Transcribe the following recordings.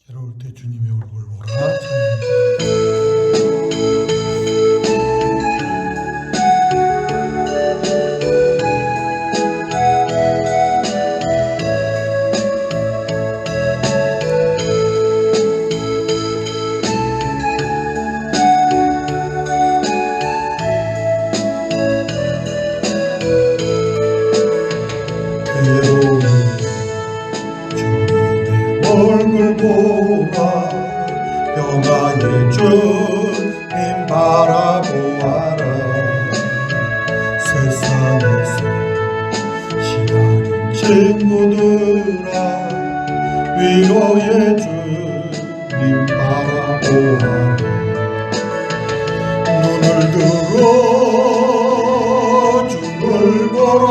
괴로울 때 주님의 얼굴 보라. 괴로울 때 주님의 얼굴 보라. 평화의 주님 바라보아라. 세상에서 시달린 친구들아, 위로의 주님 바라보아라. 눈을 들어 주를 보라.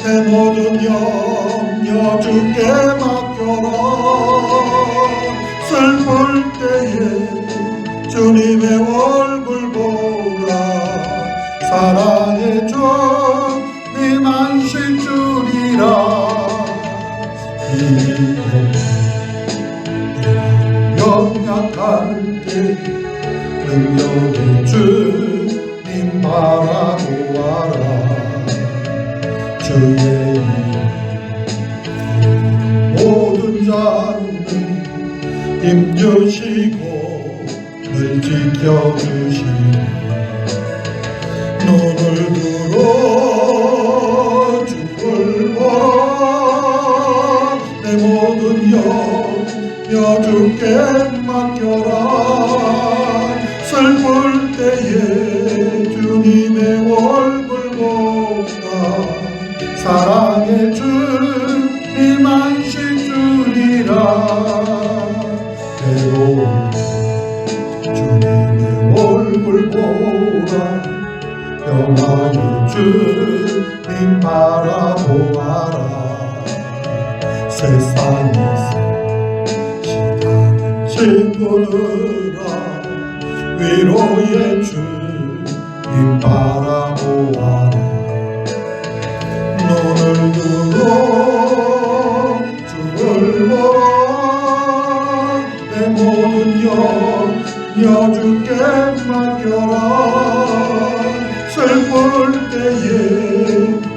내 모든 염려 주께 맡겨라. 슬플 때에 주님의 얼굴 보라. 사랑의 주님 안식 주리라. 연약할 때 능력의 주님 바라보아라. 주의 이름 모든 자는 힘주시고 늘 지켜주시니. 눈을 들어 주를 보라. 내 모든 염려 주께 맡겨라. 슬플 때에 주님의 얼굴 보라. 사랑의 주님 안식 주리라. 괴로울 때 주님의 얼굴 보라. 평화의 주님 바라보아라. 세상에서 시달린 친구들아, 위로의 주님 바라보아라. 눈을 들어 주를 보라. 내 모든 염려 주께 맡겨라. 슬플 때에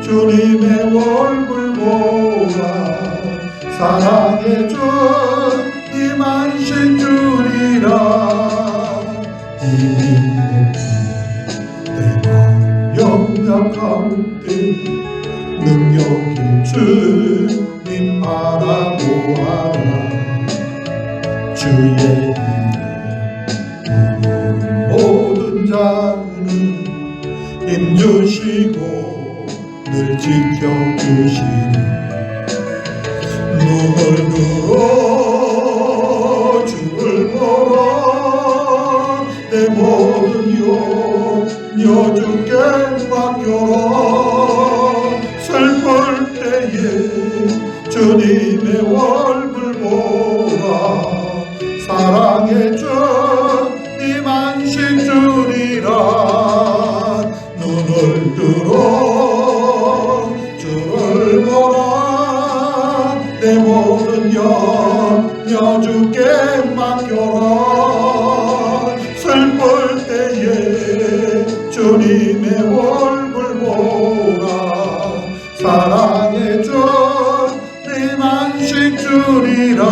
주님의 얼굴 보라. 사랑의 주님 안식 주리라. 힘이 내 마음 연약할 때 능력의 주님 바라보아라. 주의 이름 모든 자는 힘주시고 늘 지켜주시니. 눈을 들어 주를 보라. 내 모든 염려 주께 맡겨라. 슬플 때에 주님의 얼굴 보라. 사랑의 주님 안식 주리라. 눈을 들어 주를 보라. 내 모든 염려 주께 맡겨라. 슬플 때에 주님의 얼굴 보라. 사랑의 주님 안식 주리라.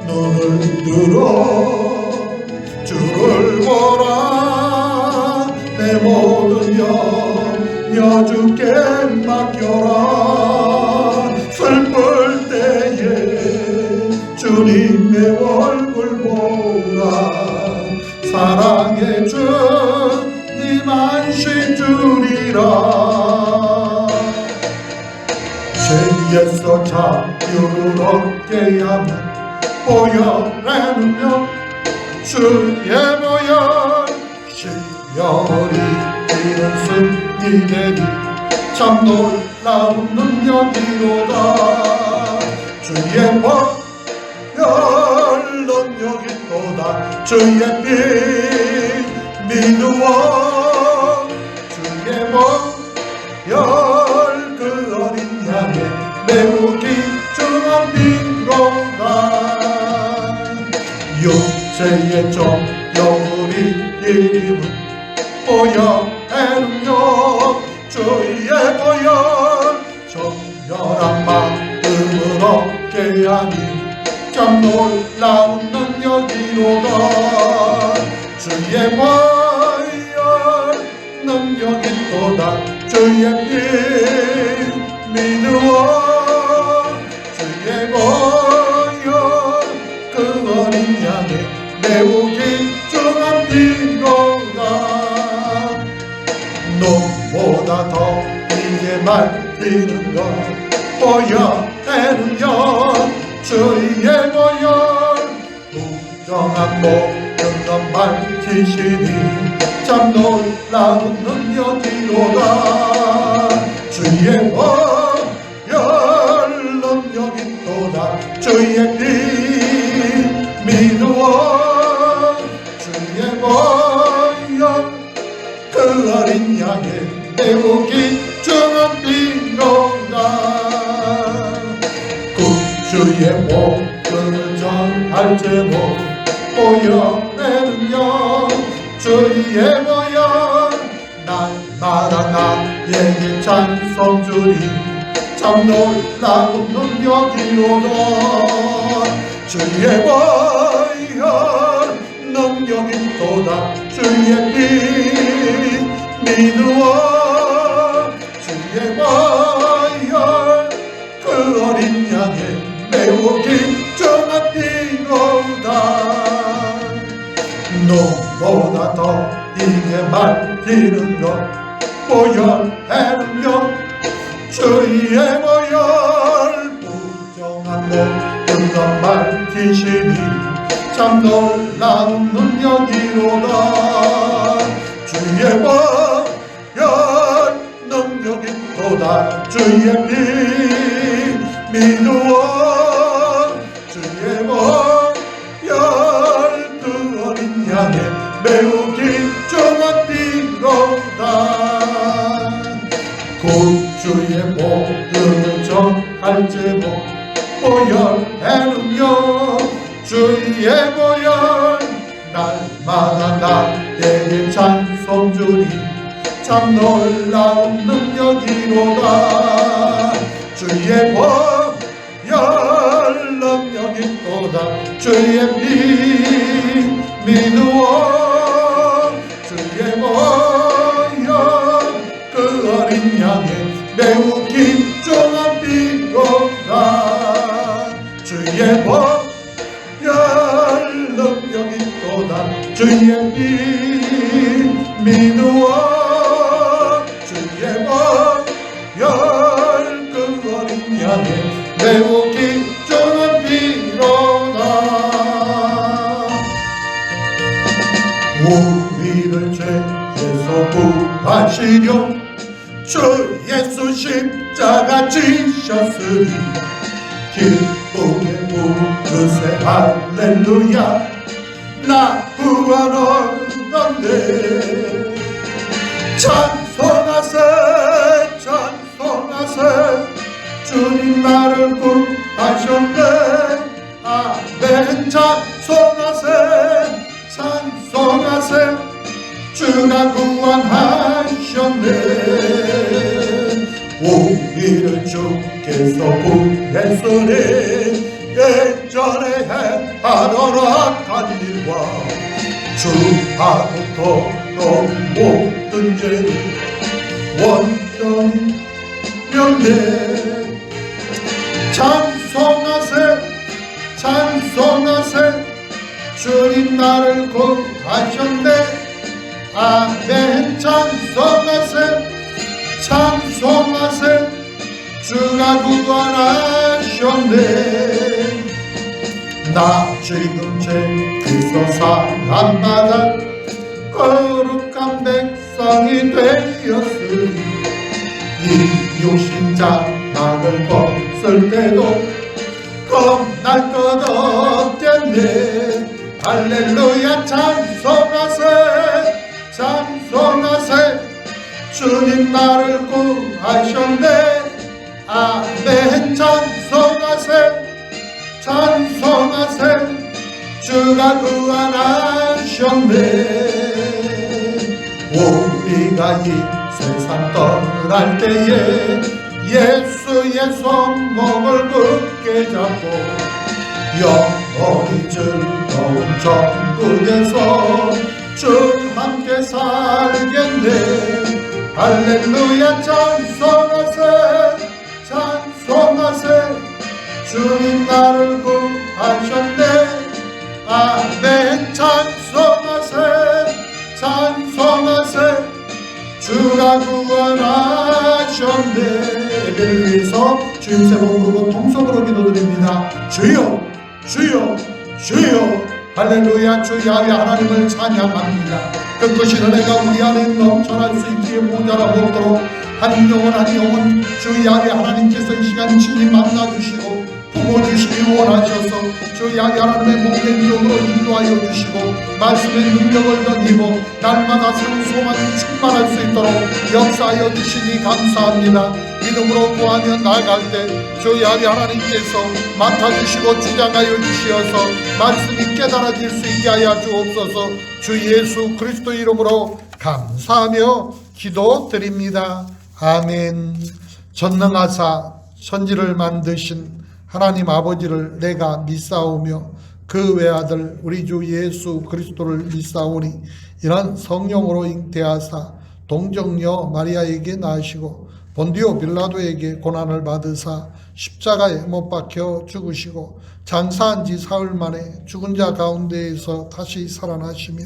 눈을 들어 주를 보라. 내 모든 염려 주께 맡겨라. 슬플 때에 주님의 얼굴 보라. 사랑의 주님 안식 주리라. 죄에서 자유를 얻게 하며 보혈의 주의 보혈 시열이 이룬 승리되니 참 놀라운 능력이로다. 주의 보혈 능력이 있도다. 주의 피 믿으어 주의 보혈 그 어린 양의 매우 귀중한 피로 거다. 육체의 정령우리 이름은 보혈의 능력 주의 보혈 정결한 마음을 얻게 하니 참 놀라운 능력이로다. 주의 보혈 능력이 또다. 주의 피 믿으어 주의 보혈 그 어린 양의 매우 귀중한 피로다. 눈보다 더 이게 말리는 것 보혈의 능력 주의 보혈 부정한 모든 것 밝히시니 참 놀라운 능력이로다. 주의 보혈 능력이 또다. 주의 피 믿으어 주의 보혈 그 어린 양의 매우 귀중한 피로다. 주의 복음을 전할 제목 보혈의 능력 주의 보혈 날마다 나에게 찬송 주리 참 놀라운 능력이로다. 주의 보혈 능력이 또다. 주의 피 믿으어 주의 보혈 그 어린 양의 매우 귀중한 피로다. 눈보다 더 이게 말리는 것 보혈의 능력 주의 보혈 부정한 모든 것 밝히시니 참 놀라운 능력이로다. 주의 보혈 능력이 또다. 주의 피 믿으어 주의 보혈 그 어린 양의 매우 귀중한 피로다. 구주의 복음을 전할 제목 보혈의 능력 주의 보혈 날마다 나에게 찬송 주리 참 놀라운 능력이로다. 주의 보혈 능력이 또다. 주의 피 믿으어 주의 보혈 그 어린 양의 매우 귀중한 피로다. 주의 보혈 능력이 또다. 주의 피 믿으어 주의 보혈 그 어린 양의 매우 귀중한 피로다. 우리를 죄에서 구하시려 주 예수 십자가 지셨으니 기쁨의 부르세 할렐루야 나 구원 얻었네. 찬송하세 찬송하세 주님 나를 구하셨네. 아멘 찬송하세 찬송하세 주가 구원하셨네. 우리를 주께서 구했으니 예전에 행하던 악한 일과 주하고도 모든 죄를 완전히 면대. 찬송하세 찬송하세 주님 나를 구하셨네. 아멘 찬송하세 찬송하세 주가 구원하셨네. 나 지금 죄에서 사함받아 거룩한 백성이 되었으니 이 육신자 나를 벗을 때도 겁날 것 없겠네. 할렐루야 찬송하세 찬송하세 주님 나를 구하셨네. 아멘 찬송하세 주가 구원하셨네. 우리가 이 세상 떠날 때에 예수의 손목을 굳게 잡고 영원히 즐거운 천국에서 주 함께 살겠네. 할렐루야 찬송하세 찬송하세 주님 나를 구하셨네. 아멘 찬송하세 찬송하세 주가 구원하셨네. 예배를 위해서 주님 세 번 부르고 통성으로 기도드립니다. 주여 주여 주여. 할렐루야. 주 야훼 하나님을 찬양합니다. 끝끝이 은혜가 우리 안에 넘쳐날 수 있기에 모자라 없도록 한 영혼 주 야훼 하나님께서 이 시간 친히 만나주시고 부어주시기 원하셔서 주 야훼 하나님의 목의 기록으로 인도하여 주시고 말씀의 능력을 던지고 날마다 새로운 소망이 충만할 수 있도록 역사하여 주시니 감사합니다. 믿음으로 구하며 나아갈 때 주 야훼 하나님께서 맡아주시고 주장하여 주시어서 말씀이 깨달아질 수 있게 하여 주옵소서. 주 예수 그리스도 이름으로 감사하며 기도드립니다. 아멘. 전능하사 천지를 만드신 하나님 아버지를 내가 믿사오며 그 외아들 우리 주 예수 그리스도를 믿사오니 이런 성령으로 잉태하사 동정녀 마리아에게 낳으시고 본디오 빌라도에게 고난을 받으사 십자가에 못 박혀 죽으시고 장사한 지 사흘 만에 죽은 자 가운데에서 다시 살아나시며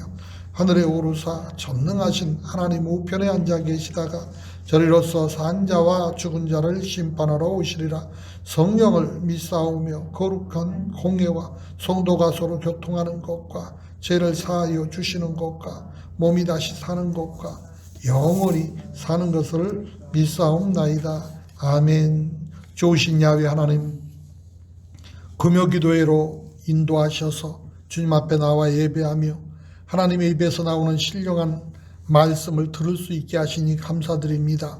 하늘에 오르사 전능하신 하나님 우편에 앉아 계시다가 저리로서 산 자와 죽은 자를 심판하러 오시리라. 성령을 믿사오며 거룩한 공예와 성도가 서로 교통하는 것과 죄를 사하여 주시는 것과 몸이 다시 사는 것과 영원히 사는 것을 믿사옵나이다. 아멘. 좋으신 야훼 하나님, 금요기도회로 인도하셔서 주님 앞에 나와 예배하며 하나님의 입에서 나오는 신령한 말씀을 들을 수 있게 하시니 감사드립니다.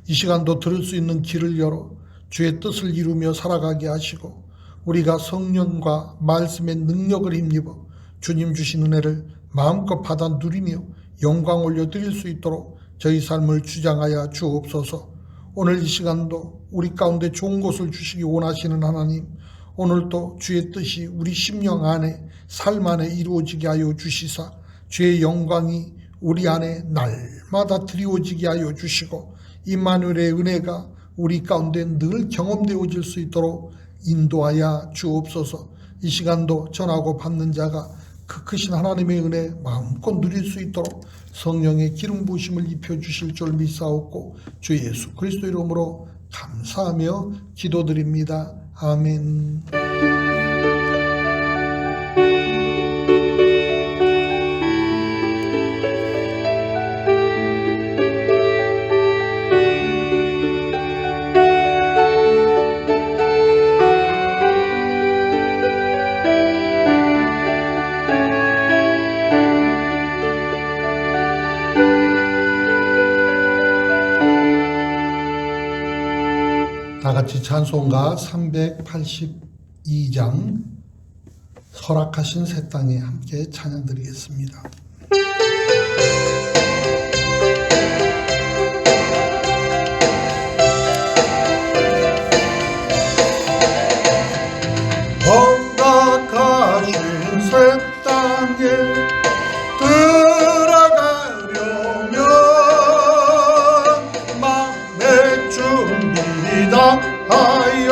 이 시간도 들을 수 있는 길을 열어 주의 뜻을 이루며 살아가게 하시고 우리가 성령과 말씀의 능력을 힘입어 주님 주신 은혜를 마음껏 받아 누리며 영광 올려드릴 수 있도록 저희 삶을 주장하여 주옵소서. 오늘 이 시간도 우리 가운데 좋은 것을 주시기 원하시는 하나님, 오늘도 주의 뜻이 우리 심령 안에 삶 안에 이루어지게 하여 주시사 주의 영광이 우리 안에 날마다 드리워지게 하여 주시고 임마누엘의 은혜가 우리 가운데 늘 경험되어질 수 있도록 인도하여 주옵소서. 이 시간도 전하고 받는 자가 그 크신 하나님의 은혜 마음껏 누릴 수 있도록 성령의 기름 부으심을 입혀주실 줄 믿사옵고 주 예수 그리스도 이름으로 감사하며 기도드립니다. 아멘. 다같이 찬송가 382장 설악하신 새 땅에 함께 찬양드리겠습니다. 설악하신 새 땅에 들어가려면 마음의 준비다 하여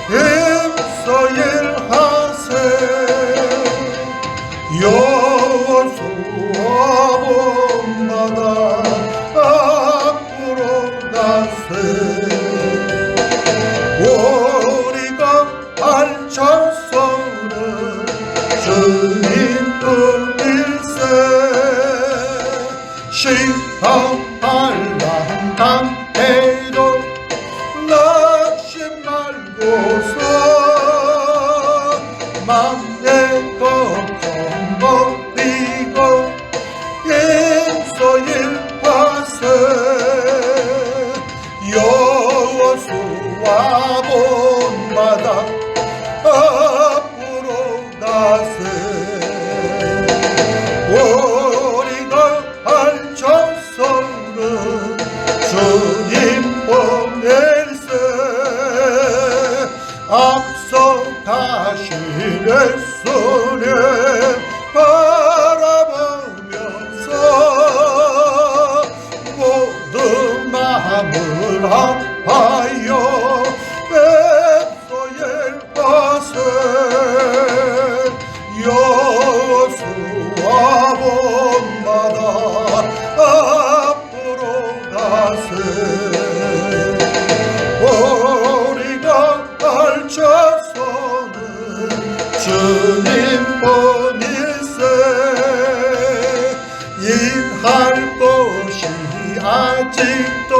힘써 일하세. 여호수아 본받아 앞으로 가세. 우리가 알쳐서는 주님 뿐일세. 시험할 난감해도 낙심 말고서 맘의 걱정 버리고 힘써 일하세. 여호수아 본받아 앞으로 가세. 가신 예수님 바라보면서 모든 마음을 아파요 뱀소일 가세 여수와 본바다 앞으로 가세 우리가 알차서는 주님뿐일세 일할 것이 아직도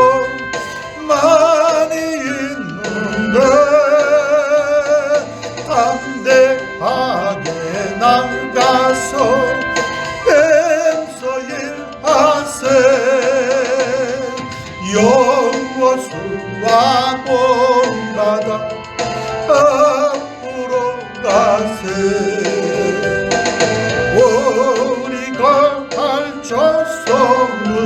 많이 있는데 담대하게 나가서 뱀서일하세 여호수아 본바다 앞으로 가세 우리가 알차서는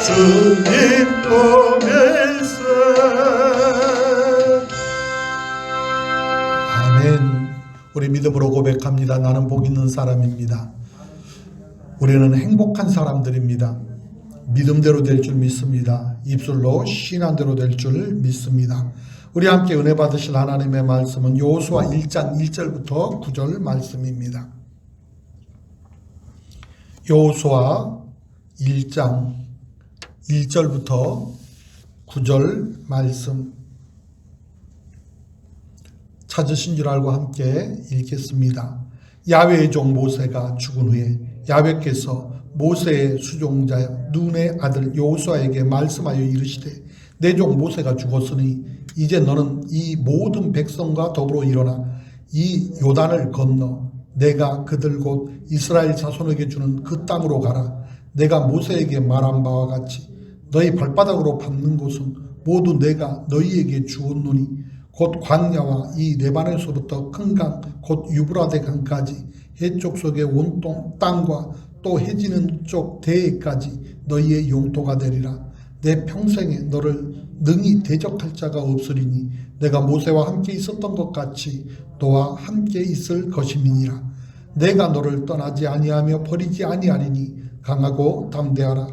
주님 품일세. 아멘. 우리 믿음으로 고백합니다. 나는 복 있는 사람입니다. 우리는 행복한 사람들입니다. 믿음대로 될 줄 믿습니다. 입술로 신앙대로 될 줄 믿습니다. 우리 함께 은혜 받으실 하나님의 말씀은 여호수아 1장 1절부터 9절 말씀입니다. 여호수아 1장 1절부터 9절 말씀 찾으신 줄 알고 함께 읽겠습니다. 야훼의 종 모세가 죽은 후에 야훼께서 모세의 수종자 눈의 아들 여호수아에게 말씀하여 이르시되 내 종 모세가 죽었으니 이제 너는 이 모든 백성과 더불어 일어나 이 요단을 건너 내가 그들 곧 이스라엘 자손에게 주는 그 땅으로 가라. 내가 모세에게 말한 바와 같이 너희 발바닥으로 밟는 곳은 모두 내가 너희에게 주었노니 곧 광야와 이 레바논에서부터 큰 강 곧 유브라데 강까지 해쪽 속의 온통 땅과 또 해지는 쪽 대해까지 너희의 용토가 되리라. 내 평생에 너를 능히 대적할 자가 없으리니 내가 모세와 함께 있었던 것 같이 너와 함께 있을 것임이니라. 내가 너를 떠나지 아니하며 버리지 아니하리니 강하고 담대하라.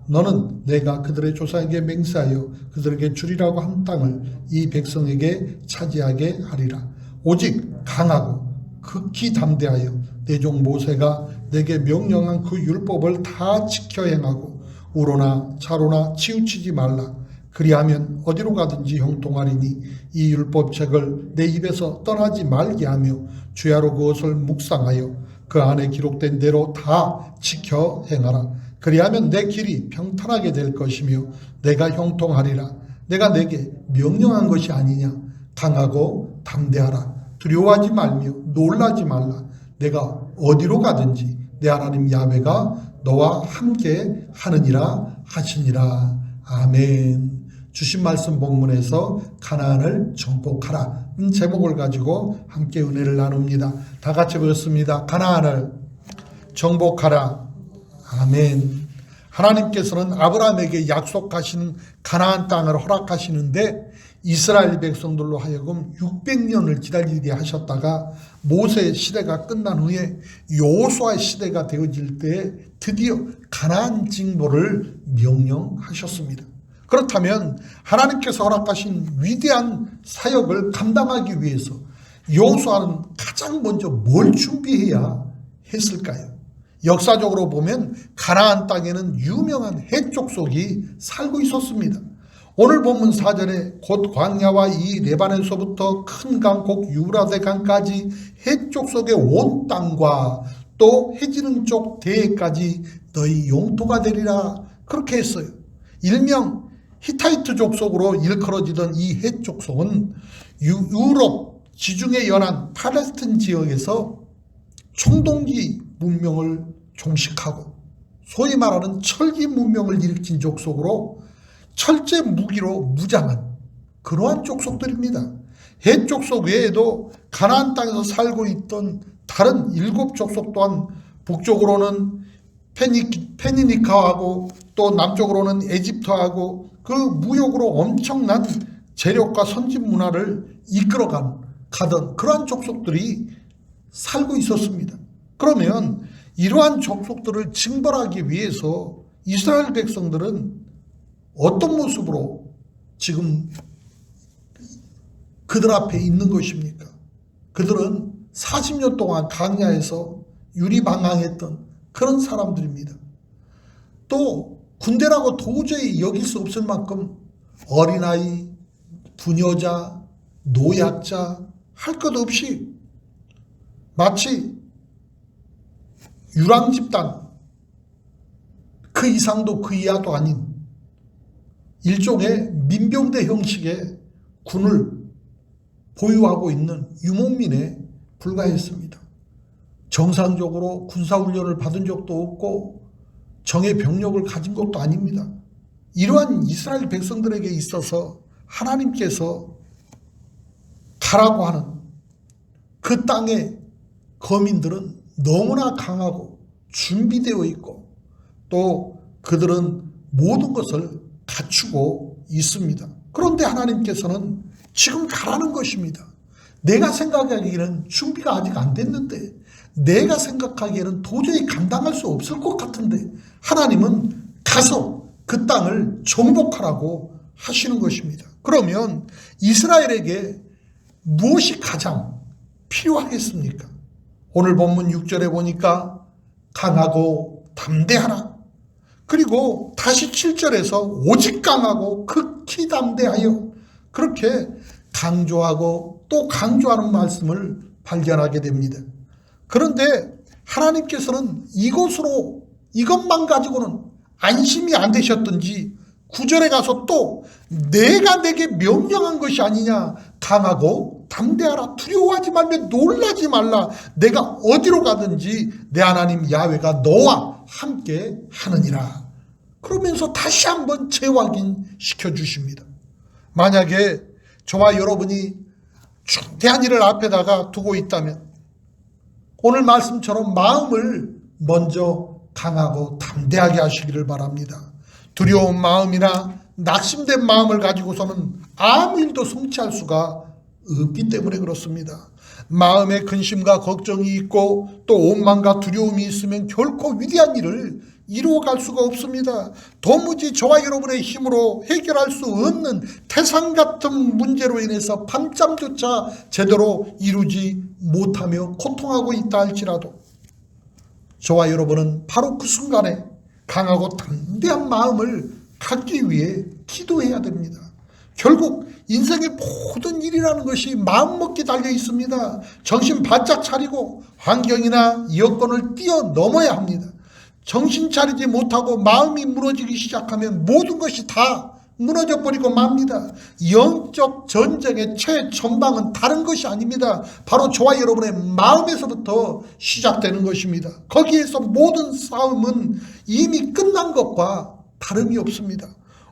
너는 내가 그들의 조상에게 맹세하여 그들에게 주리라고 한 땅을 이 백성에게 차지하게 하리라. 오직 강하고 극히 담대하여 내 종 모세가 내게 명령한 그 율법을 다 지켜 행하고 우로나 차로나 치우치지 말라. 그리하면 어디로 가든지 형통하리니 이 율법책을 내 입에서 떠나지 말게 하며 주야로 그것을 묵상하여 그 안에 기록된 대로 다 지켜 행하라. 그리하면 내 길이 평탄하게 될 것이며 내가 형통하리라. 내가 내게 명령한 것이 아니냐. 강하고 담대하라. 두려워하지 말며 놀라지 말라. 내가 어디로 가든지 내 하나님 야훼가 너와 함께 하느니라 하시니라. 아멘. 주신 말씀 본문에서 가나안을 정복하라 제목을 가지고 함께 은혜를 나눕니다. 다 같이 읽습니다. 가나안을 정복하라. 아멘. 하나님께서는 아브라함에게 약속하시는 가나안 땅을 허락하시는데 이스라엘 백성들로 하여금 600년을 기다리게 하셨다가 모세 시대가 끝난 후에 여호수아 시대가 되어질 때 드디어 가나안 징보를 명령하셨습니다. 그렇다면 하나님께서 허락하신 위대한 사역을 감당하기 위해서 여호수아는 가장 먼저 뭘 준비해야 했을까요? 역사적으로 보면 가나안 땅에는 유명한 해족속이 살고 있었습니다. 오늘 본문 4절에 곧 광야와 이 레바논에서부터 큰 강 곧 유브라데 강까지 해족속의 온 땅과 또 해지는 쪽 대해까지 너희 용토가 되리라 그렇게 했어요. 일명 히타이트 족속으로 일컬어지던 이 해족속은 유럽 지중해 연안 팔레스틴 지역에서 청동기 문명을 종식하고 소위 말하는 철기 문명을 일으킨 족속으로 철제 무기로 무장한 그러한 족속들입니다. 해족속 외에도 가나안 땅에서 살고 있던 다른 7족속 또한 북쪽으로는 페니니카하고 또 남쪽으로는 에집트하고 그 무역으로 엄청난 재력과 선진 문화를 이끌어간 가던 그러한 족속들이 살고 있었습니다. 그러면 이러한 족속들을 징벌하기 위해서 이스라엘 백성들은 어떤 모습으로 지금 그들 앞에 있는 것입니까? 그들은 40년 동안 광야에서 유리방황했던 그런 사람들입니다. 또 군대라고 도저히 여길 수 없을 만큼 어린아이, 부녀자, 노약자 할 것 없이 마치 유랑집단 그 이상도 그 이하도 아닌 일종의 민병대 형식의 군을 보유하고 있는 유목민에 불과했습니다. 정상적으로 군사훈련을 받은 적도 없고 정예 병력을 가진 것도 아닙니다. 이러한 이스라엘 백성들에게 있어서 하나님께서 가라고 하는 그 땅의 거민들은 너무나 강하고 준비되어 있고 또 그들은 모든 것을 갖추고 있습니다. 그런데 하나님께서는 지금 가라는 것입니다. 내가 생각하기에는 준비가 아직 안 됐는데, 내가 생각하기에는 도저히 감당할 수 없을 것 같은데 하나님은 가서 그 땅을 정복하라고 하시는 것입니다. 그러면 이스라엘에게 무엇이 가장 필요하겠습니까? 오늘 본문 6절에 보니까 강하고 담대하라. 그리고 다시 7절에서 오직 강하고 극히 담대하여, 그렇게 강조하고 또 강조하는 말씀을 발견하게 됩니다. 그런데 하나님께서는 이것만 가지고는 안심이 안 되셨던지 9절에 가서 또 내가 내게 명령한 것이 아니냐, 강하고 담대하라, 두려워하지 말며 놀라지 말라, 내가 어디로 가든지 내 하나님 야훼가 너와 함께 하느니라. 그러면서 다시 한번 재확인시켜 주십니다. 만약에 저와 여러분이 중대한 일을 앞에다가 두고 있다면 오늘 말씀처럼 마음을 먼저 강하고 담대하게 하시기를 바랍니다. 두려운 마음이나 낙심된 마음을 가지고서는 아무 일도 성취할 수가 없기 때문에 그렇습니다. 마음에 근심과 걱정이 있고 또 오만과 두려움이 있으면 결코 위대한 일을 이루어갈 수가 없습니다. 도무지 저와 여러분의 힘으로 해결할 수 없는 태산 같은 문제로 인해서 밤잠조차 제대로 이루지 못하며 고통하고 있다 할지라도 저와 여러분은 바로 그 순간에 강하고 담대한 마음을 갖기 위해 기도해야 됩니다. 결국 인생의 모든 일이라는 것이 마음먹기 달려 있습니다. 정신 바짝 차리고 환경이나 여건을 뛰어넘어야 합니다. 정신 차리지 못하고 마음이 무너지기 시작하면 모든 것이 다 무너져 버리고 맙니다. 영적 전쟁의 최전방은 다른 것이 아닙니다. 바로 저와 여러분의 마음에서부터 시작되는 것입니다. 거기에서 모든 싸움은 이미 끝난 것과 다름이 없습니다.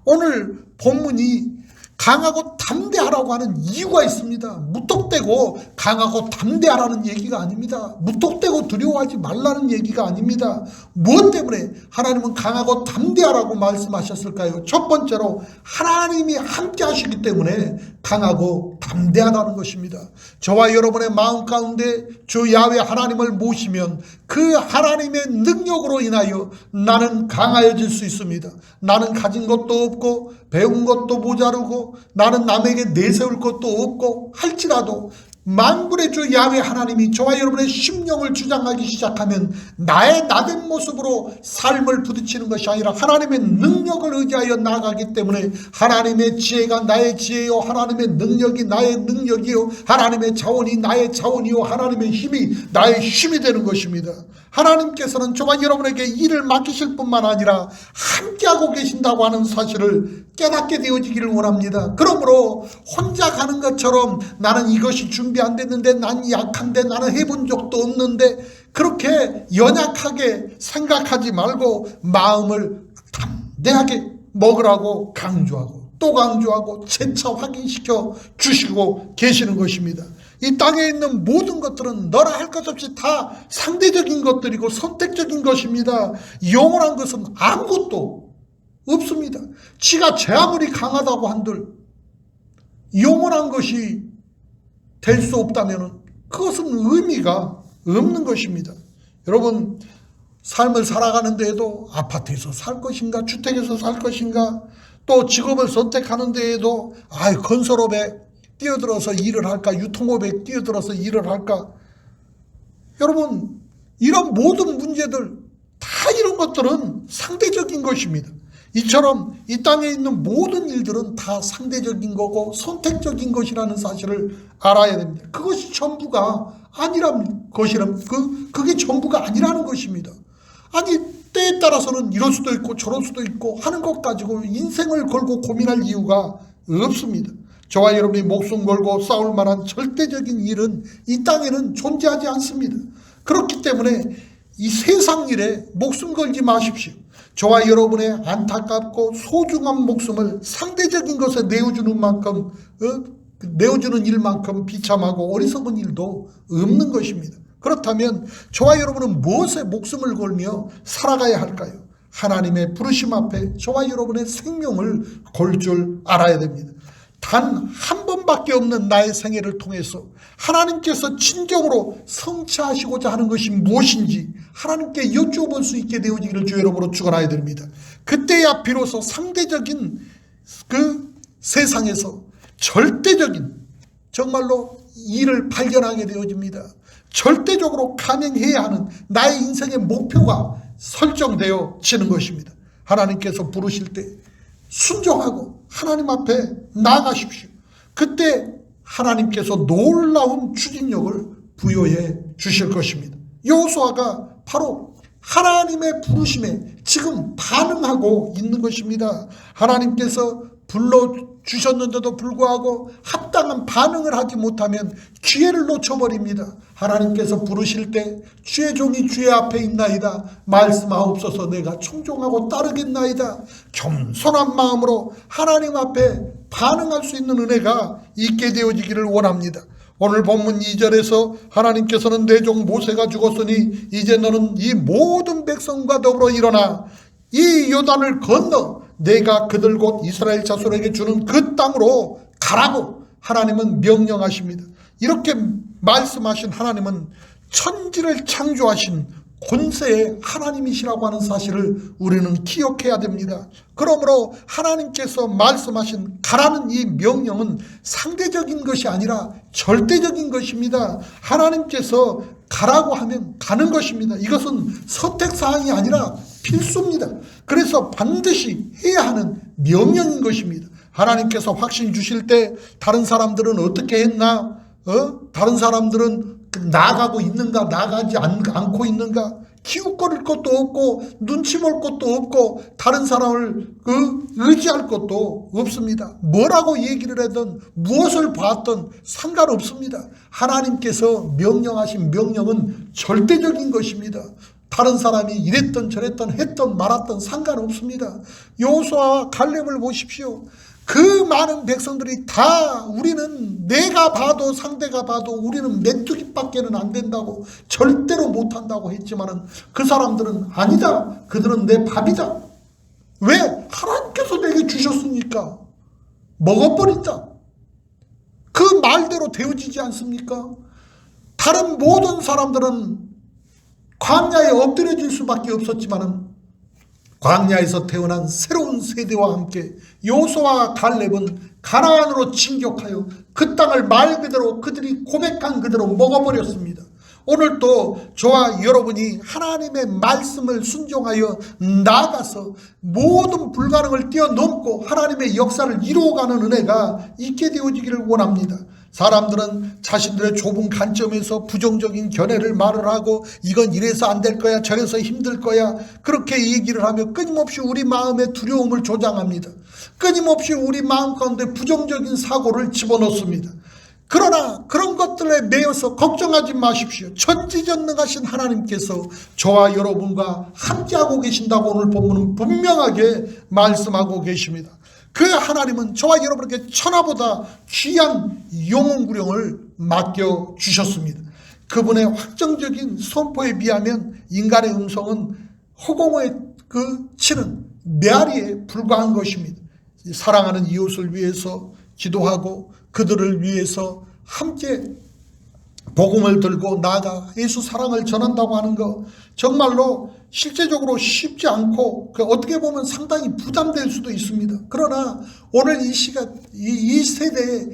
오늘 본문이 강하고 담대하라고 하는 이유가 있습니다. 무턱대고 강하고 담대하라는 얘기가 아닙니다. 무턱대고 두려워하지 말라는 얘기가 아닙니다. 무엇 때문에 하나님은 강하고 담대하라고 말씀하셨을까요? 첫 번째로 하나님이 함께 하시기 때문에 강하고 담대하다는 것입니다. 저와 여러분의 마음 가운데 주 야훼 하나님을 모시면 그 하나님의 능력으로 인하여 나는 강하여질 수 있습니다. 나는 가진 것도 없고 배운 것도 모자르고 나는 남에게 내세울 것도 없고 할지라도 만군의 주 야훼 하나님이 저와 여러분의 심령을 주장하기 시작하면 나의 나된 모습으로 삶을 부딪히는 것이 아니라 하나님의 능력을 의지하여 나아가기 때문에 하나님의 지혜가 나의 지혜요, 하나님의 능력이 나의 능력이요, 하나님의 자원이 나의 자원이요, 하나님의 힘이 나의 힘이 되는 것입니다. 하나님께서는 저와 여러분에게 일을 맡기실 뿐만 아니라 함께하고 계신다고 하는 사실을 깨닫게 되어지기를 원합니다. 그러므로 혼자 가는 것처럼 나는 이것이 준비 안 됐는데, 난 약한데, 나는 해본 적도 없는데, 그렇게 연약하게 생각하지 말고 마음을 담대하게 먹으라고 강조하고 또 강조하고 재차 확인시켜 주시고 계시는 것입니다. 이 땅에 있는 모든 것들은 너라 할 것 없이 다 상대적인 것들이고 선택적인 것입니다. 영원한 것은 아무것도 없습니다. 지가 제 아무리 강하다고 한들 영원한 것이 될 수 없다면 그것은 의미가 없는 것입니다. 여러분, 삶을 살아가는 데에도 아파트에서 살 것인가, 주택에서 살 것인가, 또 직업을 선택하는 데에도 건설업에 뛰어들어서 일을 할까, 유통업에 뛰어들어서 일을 할까. 여러분, 이런 모든 문제들, 다 이런 것들은 상대적인 것입니다. 이처럼 이 땅에 있는 모든 일들은 다 상대적인 거고 선택적인 것이라는 사실을 알아야 됩니다. 그것이 전부가 아니라는 것이라면 그게 전부가 아니라는 것입니다. 아니, 때에 따라서는 이럴 수도 있고 저럴 수도 있고 하는 것 가지고 인생을 걸고 고민할 이유가 없습니다. 저와 여러분이 목숨 걸고 싸울 만한 절대적인 일은 이 땅에는 존재하지 않습니다. 그렇기 때문에 이 세상 일에 목숨 걸지 마십시오. 저와 여러분의 안타깝고 소중한 목숨을 상대적인 것에 내어주는 만큼 내어주는 일만큼 비참하고 어리석은 일도 없는 것입니다. 그렇다면 저와 여러분은 무엇에 목숨을 걸며 살아가야 할까요? 하나님의 부르심 앞에 저와 여러분의 생명을 걸 줄 알아야 됩니다. 단 한 번밖에 없는 나의 생애를 통해서 하나님께서 진정으로 성취하시고자 하는 것이 무엇인지 하나님께 여쭤볼 수 있게 되어지기를 주 여러분으로 축원하여 드립니다. 그때야 비로소 상대적인 그 세상에서 절대적인 정말로 일을 발견하게 되어집니다. 절대적으로 감행해야 하는 나의 인생의 목표가 설정되어지는 것입니다. 하나님께서 부르실 때 순종하고 하나님 앞에 나아가십시오. 그때 하나님께서 놀라운 추진력을 부여해 주실 것입니다. 여호수아가 바로 하나님의 부르심에 지금 반응하고 있는 것입니다. 하나님께서 불러주셨는데도 불구하고 합당한 반응을 하지 못하면 기회를 놓쳐버립니다. 하나님께서 부르실 때 주의 종이 주의 앞에 있나이다. 말씀하옵소서 내가 청종하고 따르겠나이다. 겸손한 마음으로 하나님 앞에 반응할 수 있는 은혜가 있게 되어지기를 원합니다. 오늘 본문 2절에서 하나님께서는 내 종 모세가 죽었으니 이제 너는 이 모든 백성과 더불어 일어나 이 요단을 건너 내가 그들 곧 이스라엘 자손에게 주는 그 땅으로 가라고 하나님은 명령하십니다. 이렇게 말씀하신 하나님은 천지를 창조하신 권세의 하나님이시라고 하는 사실을 우리는 기억해야 됩니다. 그러므로 하나님께서 말씀하신 가라는 이 명령은 상대적인 것이 아니라 절대적인 것입니다. 하나님께서 가라고 하면 가는 것입니다. 이것은 선택사항이 아니라 필수입니다. 그래서 반드시 해야 하는 명령인 것입니다. 하나님께서 확신 주실 때 다른 사람들은 어떻게 했나? 다른 사람들은 나아가고 있는가? 나아가지 않고 있는가? 기웃거릴 것도 없고 눈치 볼 것도 없고 다른 사람을 의지할 것도 없습니다. 뭐라고 얘기를 하든 무엇을 봤든 상관없습니다. 하나님께서 명령하신 명령은 절대적인 것입니다. 다른 사람이 이랬던 저랬던 했던 말았던 상관없습니다. 여호수아와 갈렙을 보십시오. 그 많은 백성들이 다 우리는 내가 봐도 상대가 봐도 우리는 메뚜기밖에는 안 된다고 절대로 못한다고 했지만은 그 사람들은 아니다. 그들은 내 밥이다. 왜? 하나님께서 내게 주셨으니까 먹어버린다. 그 말대로 되어지지 않습니까? 다른 모든 사람들은 광야에 엎드려질 수밖에 없었지만은 광야에서 태어난 새로운 세대와 함께 여호수아와 갈렙은 가나안으로 진격하여 그 땅을 말 그대로 그들이 고백한 그대로 먹어버렸습니다. 오늘도 저와 여러분이 하나님의 말씀을 순종하여 나아가서 모든 불가능을 뛰어넘고 하나님의 역사를 이루어가는 은혜가 있게 되어지기를 원합니다. 사람들은 자신들의 좁은 관점에서 부정적인 견해를 말을 하고 이건 이래서 안 될 거야 저래서 힘들 거야 그렇게 얘기를 하며 끊임없이 우리 마음의 두려움을 조장합니다. 끊임없이 우리 마음 가운데 부정적인 사고를 집어넣습니다. 그러나 그런 것들에 매여서 걱정하지 마십시오. 전지전능하신 하나님께서 저와 여러분과 함께하고 계신다고 오늘 본문은 분명하게 말씀하고 계십니다. 그 하나님은 저와 여러분에게 천하보다 귀한 영혼구령을 맡겨주셨습니다. 그분의 확정적인 선포에 비하면 인간의 음성은 허공에 치는 메아리에 불과한 것입니다. 사랑하는 이웃을 위해서 기도하고 그들을 위해서 함께 복음을 들고 나아가 예수 사랑을 전한다고 하는 거 정말로 실제적으로 쉽지 않고 어떻게 보면 상당히 부담될 수도 있습니다. 그러나 오늘 이 시간 이 세대에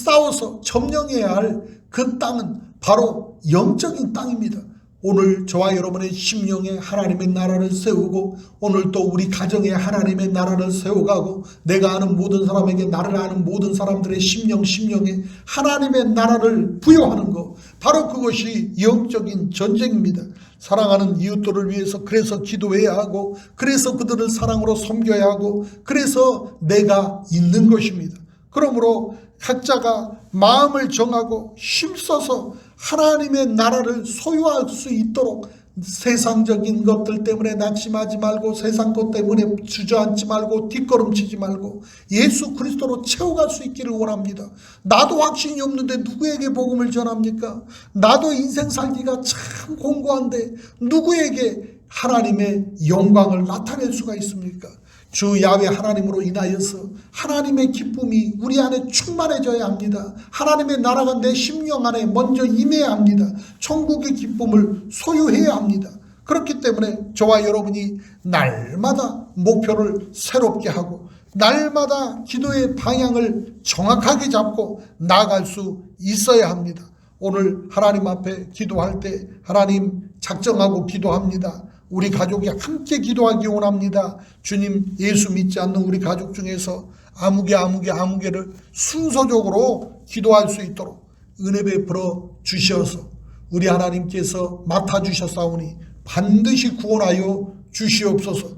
싸워서 점령해야 할 그 땅은 바로 영적인 땅입니다. 오늘 저와 여러분의 심령에 하나님의 나라를 세우고 오늘 또 우리 가정에 하나님의 나라를 세워가고 내가 아는 모든 사람에게 나를 아는 모든 사람들의 심령에 하나님의 나라를 부여하는 것, 바로 그것이 영적인 전쟁입니다. 사랑하는 이웃들을 위해서 그래서 기도해야 하고 그래서 그들을 사랑으로 섬겨야 하고 그래서 내가 있는 것입니다. 그러므로 각자가 마음을 정하고 힘써서 하나님의 나라를 소유할 수 있도록 세상적인 것들 때문에 낙심하지 말고 세상 것 때문에 주저앉지 말고 뒷걸음치지 말고 예수 그리스도로 채워갈 수 있기를 원합니다. 나도 확신이 없는데 누구에게 복음을 전합니까? 나도 인생 살기가 참 공고한데 누구에게 하나님의 영광을 나타낼 수가 있습니까? 주 야훼 하나님으로 인하여서 하나님의 기쁨이 우리 안에 충만해져야 합니다. 하나님의 나라가 내 심령 안에 먼저 임해야 합니다. 천국의 기쁨을 소유해야 합니다. 그렇기 때문에 저와 여러분이 날마다 목표를 새롭게 하고 날마다 기도의 방향을 정확하게 잡고 나아갈 수 있어야 합니다. 오늘 하나님 앞에 기도할 때 하나님 작정하고 기도합니다. 우리 가족이 함께 기도하기 원합니다. 주님, 예수 믿지 않는 우리 가족 중에서 아무개를 순서적으로 기도할 수 있도록 은혜 베풀어 주시어서 우리 하나님께서 맡아주셨사오니 반드시 구원하여 주시옵소서.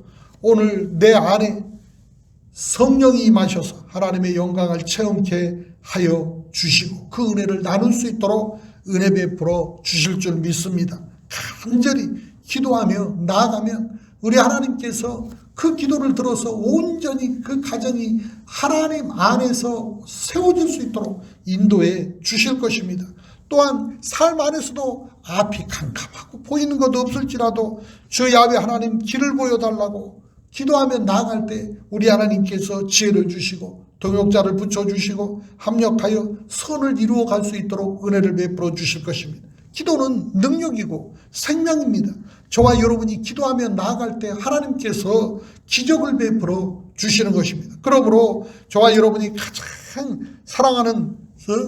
오늘 내 안에 성령이 임하셔서 하나님의 영광을 체험케 하여 주시고 그 은혜를 나눌 수 있도록 은혜 베풀어 주실 줄 믿습니다. 간절히 기도하며 나아가면 우리 하나님께서 그 기도를 들어서 온전히 그 가정이 하나님 안에서 세워질 수 있도록 인도해 주실 것입니다. 또한 삶 안에서도 앞이 캄캄하고 보이는 것 없을지라도 주 야훼 하나님 길을 보여달라고 기도하며 나아갈 때 우리 하나님께서 지혜를 주시고 동역자를 붙여주시고 합력하여 선을 이루어 갈 수 있도록 은혜를 베풀어 주실 것입니다. 기도는 능력이고 생명입니다. 저와 여러분이 기도하며 나아갈 때 하나님께서 기적을 베풀어 주시는 것입니다. 그러므로 저와 여러분이 가장 사랑하는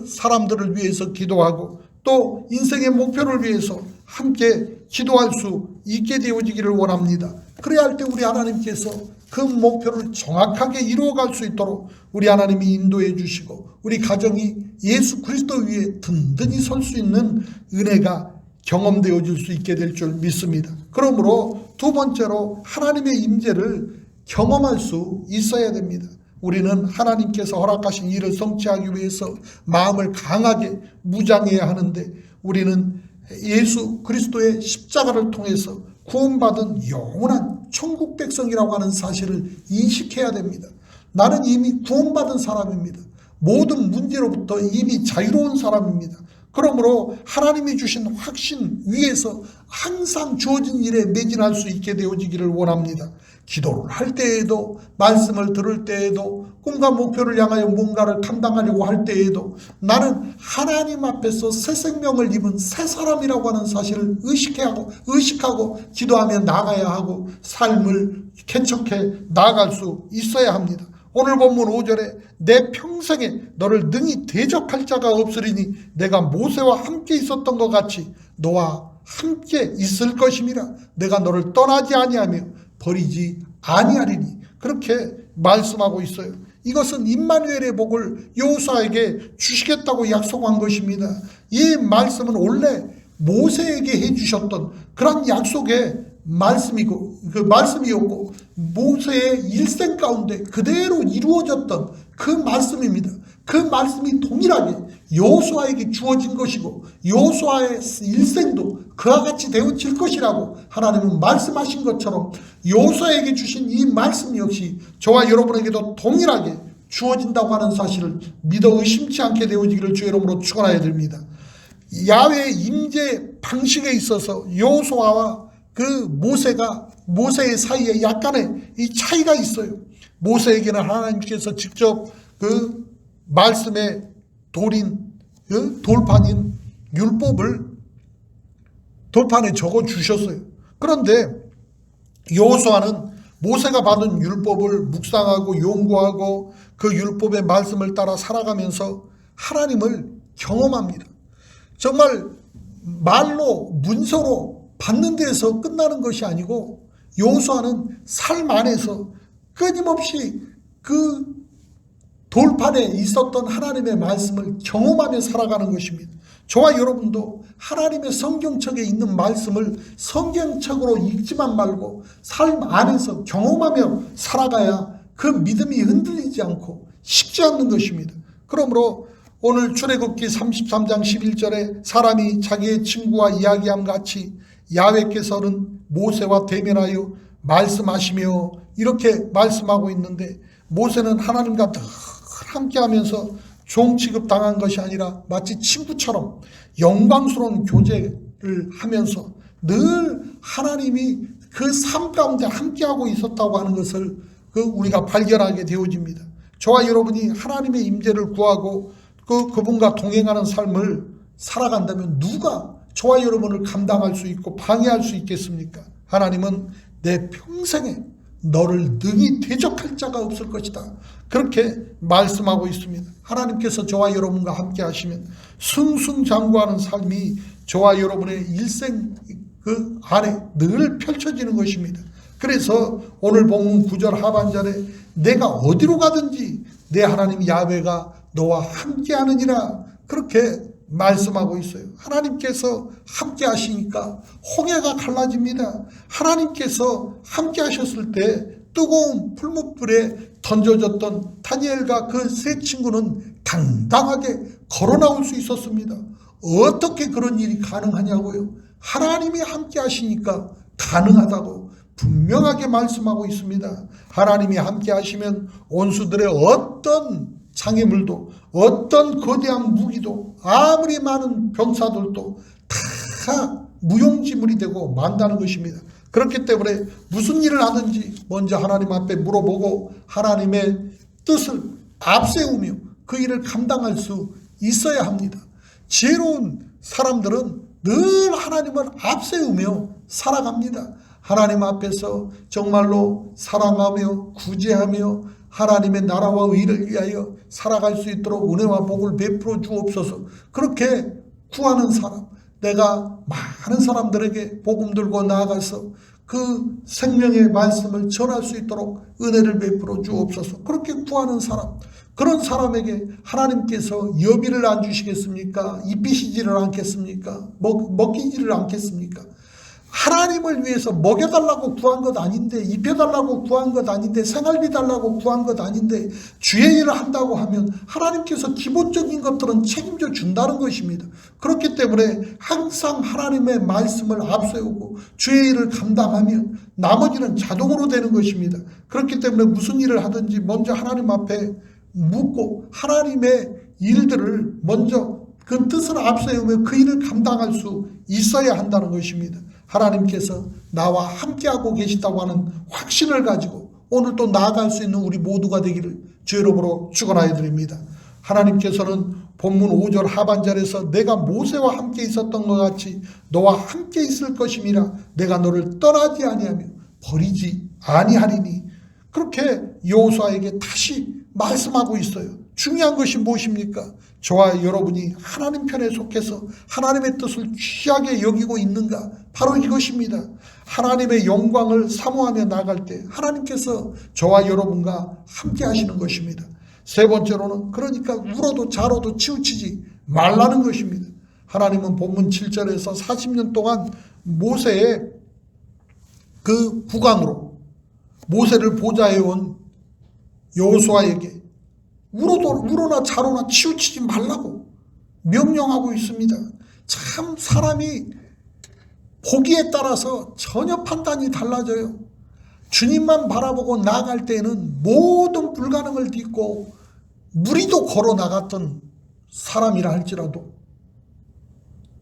사람들을 위해서 기도하고 또 인생의 목표를 위해서 함께 기도할 수 있게 되어지기를 원합니다. 그래야 할 때 우리 하나님께서 그 목표를 정확하게 이루어갈 수 있도록 우리 하나님이 인도해 주시고 우리 가정이 예수 그리스도 위에 든든히 설 수 있는 은혜가 경험되어질 수 있게 될 줄 믿습니다. 그러므로 두 번째로 하나님의 임재를 경험할 수 있어야 됩니다. 우리는 하나님께서 허락하신 일을 성취하기 위해서 마음을 강하게 무장해야 하는데 우리는 예수 그리스도의 십자가를 통해서 구원받은 영원한 천국 백성이라고 하는 사실을 인식해야 됩니다. 나는 이미 구원받은 사람입니다. 모든 문제로부터 이미 자유로운 사람입니다. 그러므로 하나님이 주신 확신 위에서 항상 주어진 일에 매진할 수 있게 되어지기를 원합니다. 기도를 할 때에도 말씀을 들을 때에도 꿈과 목표를 향하여 뭔가를 감당하려고 할 때에도 나는 하나님 앞에서 새 생명을 입은 새 사람이라고 하는 사실을 의식하고 기도하며 나가야 하고 삶을 개척해 나아갈 수 있어야 합니다. 오늘 본문 5절에 내 평생에 너를 능히 대적할 자가 없으리니 내가 모세와 함께 있었던 것 같이 너와 함께 있을 것임이라. 내가 너를 떠나지 아니하며 버리지 아니하리니. 그렇게 말씀하고 있어요. 이것은 임마누엘의 복을 여호수아에게 주시겠다고 약속한 것입니다. 이 말씀은 원래 모세에게 해주셨던 그런 약속의 말씀이었고 모세의 일생 가운데 그대로 이루어졌던 그 말씀입니다. 그 말씀이 동일하게 여호수아에게 주어진 것이고 여호수아의 일생도 그와 같이 되어질 것이라고 하나님은 말씀하신 것처럼 여호수아에게 주신 이 말씀 역시 저와 여러분에게도 동일하게 주어진다고 하는 사실을 믿어 의심치 않게 되어지기를 주의 이름으로 축원하여 드립니다. 야훼의 임재 방식에 있어서 여호수아와 그 모세의 사이에 약간의 이 차이가 있어요. 모세에게는 하나님께서 직접 그 말씀의 돌인 그 돌판인 율법을 돌판에 적어 주셨어요. 그런데 여호수아는 모세가 받은 율법을 묵상하고 연구하고 그 율법의 말씀을 따라 살아가면서 하나님을 경험합니다. 정말 말로 문서로 받는 데에서 끝나는 것이 아니고 여호수아는 삶 안에서 끊임없이 그 돌판에 있었던 하나님의 말씀을 경험하며 살아가는 것입니다. 저와 여러분도 하나님의 성경책에 있는 말씀을 성경책으로 읽지만 말고 삶 안에서 경험하며 살아가야 그 믿음이 흔들리지 않고 식지 않는 것입니다. 그러므로 오늘 출애굽기 33장 11절에 사람이 자기의 친구와 이야기함 같이 야훼께서는 모세와 대면하여 말씀하시며 이렇게 말씀하고 있는데, 모세는 하나님과 늘 함께하면서 종 취급당한 것이 아니라 마치 친구처럼 영광스러운 교제를 하면서 늘 하나님이 그 삶 가운데 함께하고 있었다고 하는 것을 우리가 발견하게 되어집니다. 저와 여러분이 하나님의 임재를 구하고 그분과 동행하는 삶을 살아간다면 누가 저와 여러분을 감당할 수 있고 방해할 수 있겠습니까? 하나님은 내 평생에 너를 능히 대적할 자가 없을 것이다, 그렇게 말씀하고 있습니다. 하나님께서 저와 여러분과 함께 하시면 승승장구하는 삶이 저와 여러분의 일생 그 안에 늘 펼쳐지는 것입니다. 그래서 오늘 본문 9절 하반절에 내가 어디로 가든지 내 하나님 야훼가 너와 함께 하느니라, 그렇게 말씀하고 있어요. 하나님께서 함께 하시니까 홍해가 갈라집니다. 하나님께서 함께 하셨을 때 뜨거운 풀무불에 던져졌던 다니엘과 그 세 친구는 당당하게 걸어 나올 수 있었습니다. 어떻게 그런 일이 가능하냐고요? 하나님이 함께 하시니까 가능하다고 분명하게 말씀하고 있습니다. 하나님이 함께 하시면 원수들의 어떤 장애물도, 어떤 거대한 무기도, 아무리 많은 병사들도 다 무용지물이 되고 만다는 것입니다. 그렇기 때문에 무슨 일을 하든지 먼저 하나님 앞에 물어보고 하나님의 뜻을 앞세우며 그 일을 감당할 수 있어야 합니다. 지혜로운 사람들은 늘 하나님을 앞세우며 살아갑니다. 하나님 앞에서 정말로 사랑하며 구제하며 하나님의 나라와 의를 위하여 살아갈 수 있도록 은혜와 복을 베풀어 주옵소서, 그렇게 구하는 사람, 내가 많은 사람들에게 복음 들고 나아가서 그 생명의 말씀을 전할 수 있도록 은혜를 베풀어 주옵소서, 그렇게 구하는 사람, 그런 사람에게 하나님께서 여비를 안 주시겠습니까? 입히시지를 않겠습니까? 먹이지를 않겠습니까? 하나님을 위해서 먹여달라고 구한 것 아닌데, 입혀달라고 구한 것 아닌데, 생활비 달라고 구한 것 아닌데 주의 일을 한다고 하면 하나님께서 기본적인 것들은 책임져 준다는 것입니다. 그렇기 때문에 항상 하나님의 말씀을 앞세우고 주의 일을 감당하면 나머지는 자동으로 되는 것입니다. 그렇기 때문에 무슨 일을 하든지 먼저 하나님 앞에 묻고 하나님의 일들을 먼저 그 뜻을 앞세우며 그 일을 감당할 수 있어야 한다는 것입니다. 하나님께서 나와 함께하고 계시다고 하는 확신을 가지고 오늘 또 나아갈 수 있는 우리 모두가 되기를 주 이름으로 축원하여 드립니다. 하나님께서는 본문 5절 하반절에서 내가 모세와 함께 있었던 것 같이 너와 함께 있을 것임이라, 내가 너를 떠나지 아니하며 버리지 아니하리니, 그렇게 여호수아에게 다시 말씀하고 있어요. 중요한 것이 무엇입니까? 저와 여러분이 하나님 편에 속해서 하나님의 뜻을 귀하게 여기고 있는가? 바로 이것입니다. 하나님의 영광을 사모하며 나갈 때 하나님께서 저와 여러분과 함께 하시는 것입니다. 세 번째로는 그러니까 울어도 자로도 치우치지 말라는 것입니다. 하나님은 본문 7절에서 40년 동안 모세의 그 국왕으로 모세를 보좌해온 여호수아에게 울어나 자로나 치우치지 말라고 명령하고 있습니다. 참 사람이 보기에 따라서 전혀 판단이 달라져요. 주님만 바라보고 나아갈 때에는 모든 불가능을 딛고 무리도 걸어 나갔던 사람이라 할지라도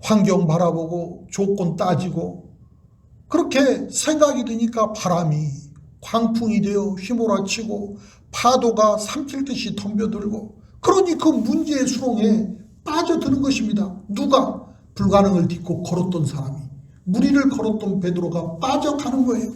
환경 바라보고 조건 따지고 그렇게 생각이 드니까 바람이 광풍이 되어 휘몰아치고 파도가 삼킬 듯이 덤벼들고, 그러니 그 문제의 수렁에 빠져드는 것입니다. 누가? 불가능을 딛고 걸었던 사람이, 무리를 걸었던 베드로가 빠져가는 거예요.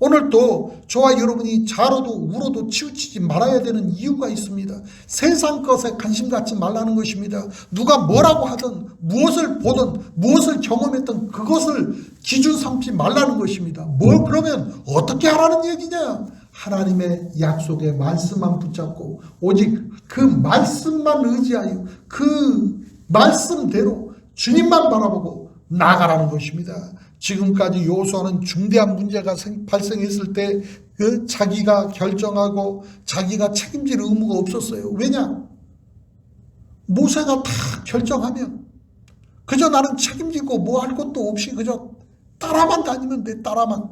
오늘도 저와 여러분이 자로도 울어도 치우치지 말아야 되는 이유가 있습니다. 세상 것에 관심 갖지 말라는 것입니다. 누가 뭐라고 하든 무엇을 보든 무엇을 경험했든 그것을 기준 삼지 말라는 것입니다. 뭘 그러면 어떻게 하라는 얘기냐? 하나님의 약속의 말씀만 붙잡고 오직 그 말씀만 의지하여 그 말씀대로 주님만 바라보고 나아가라는 것입니다. 지금까지 여호수아는 중대한 문제가 발생했을 때 자기가 결정하고 자기가 책임질 의무가 없었어요. 왜냐? 모세가 다 결정하면 그저 나는 책임지고 뭐 할 것도 없이 그저 따라만 다니면 돼. 따라만.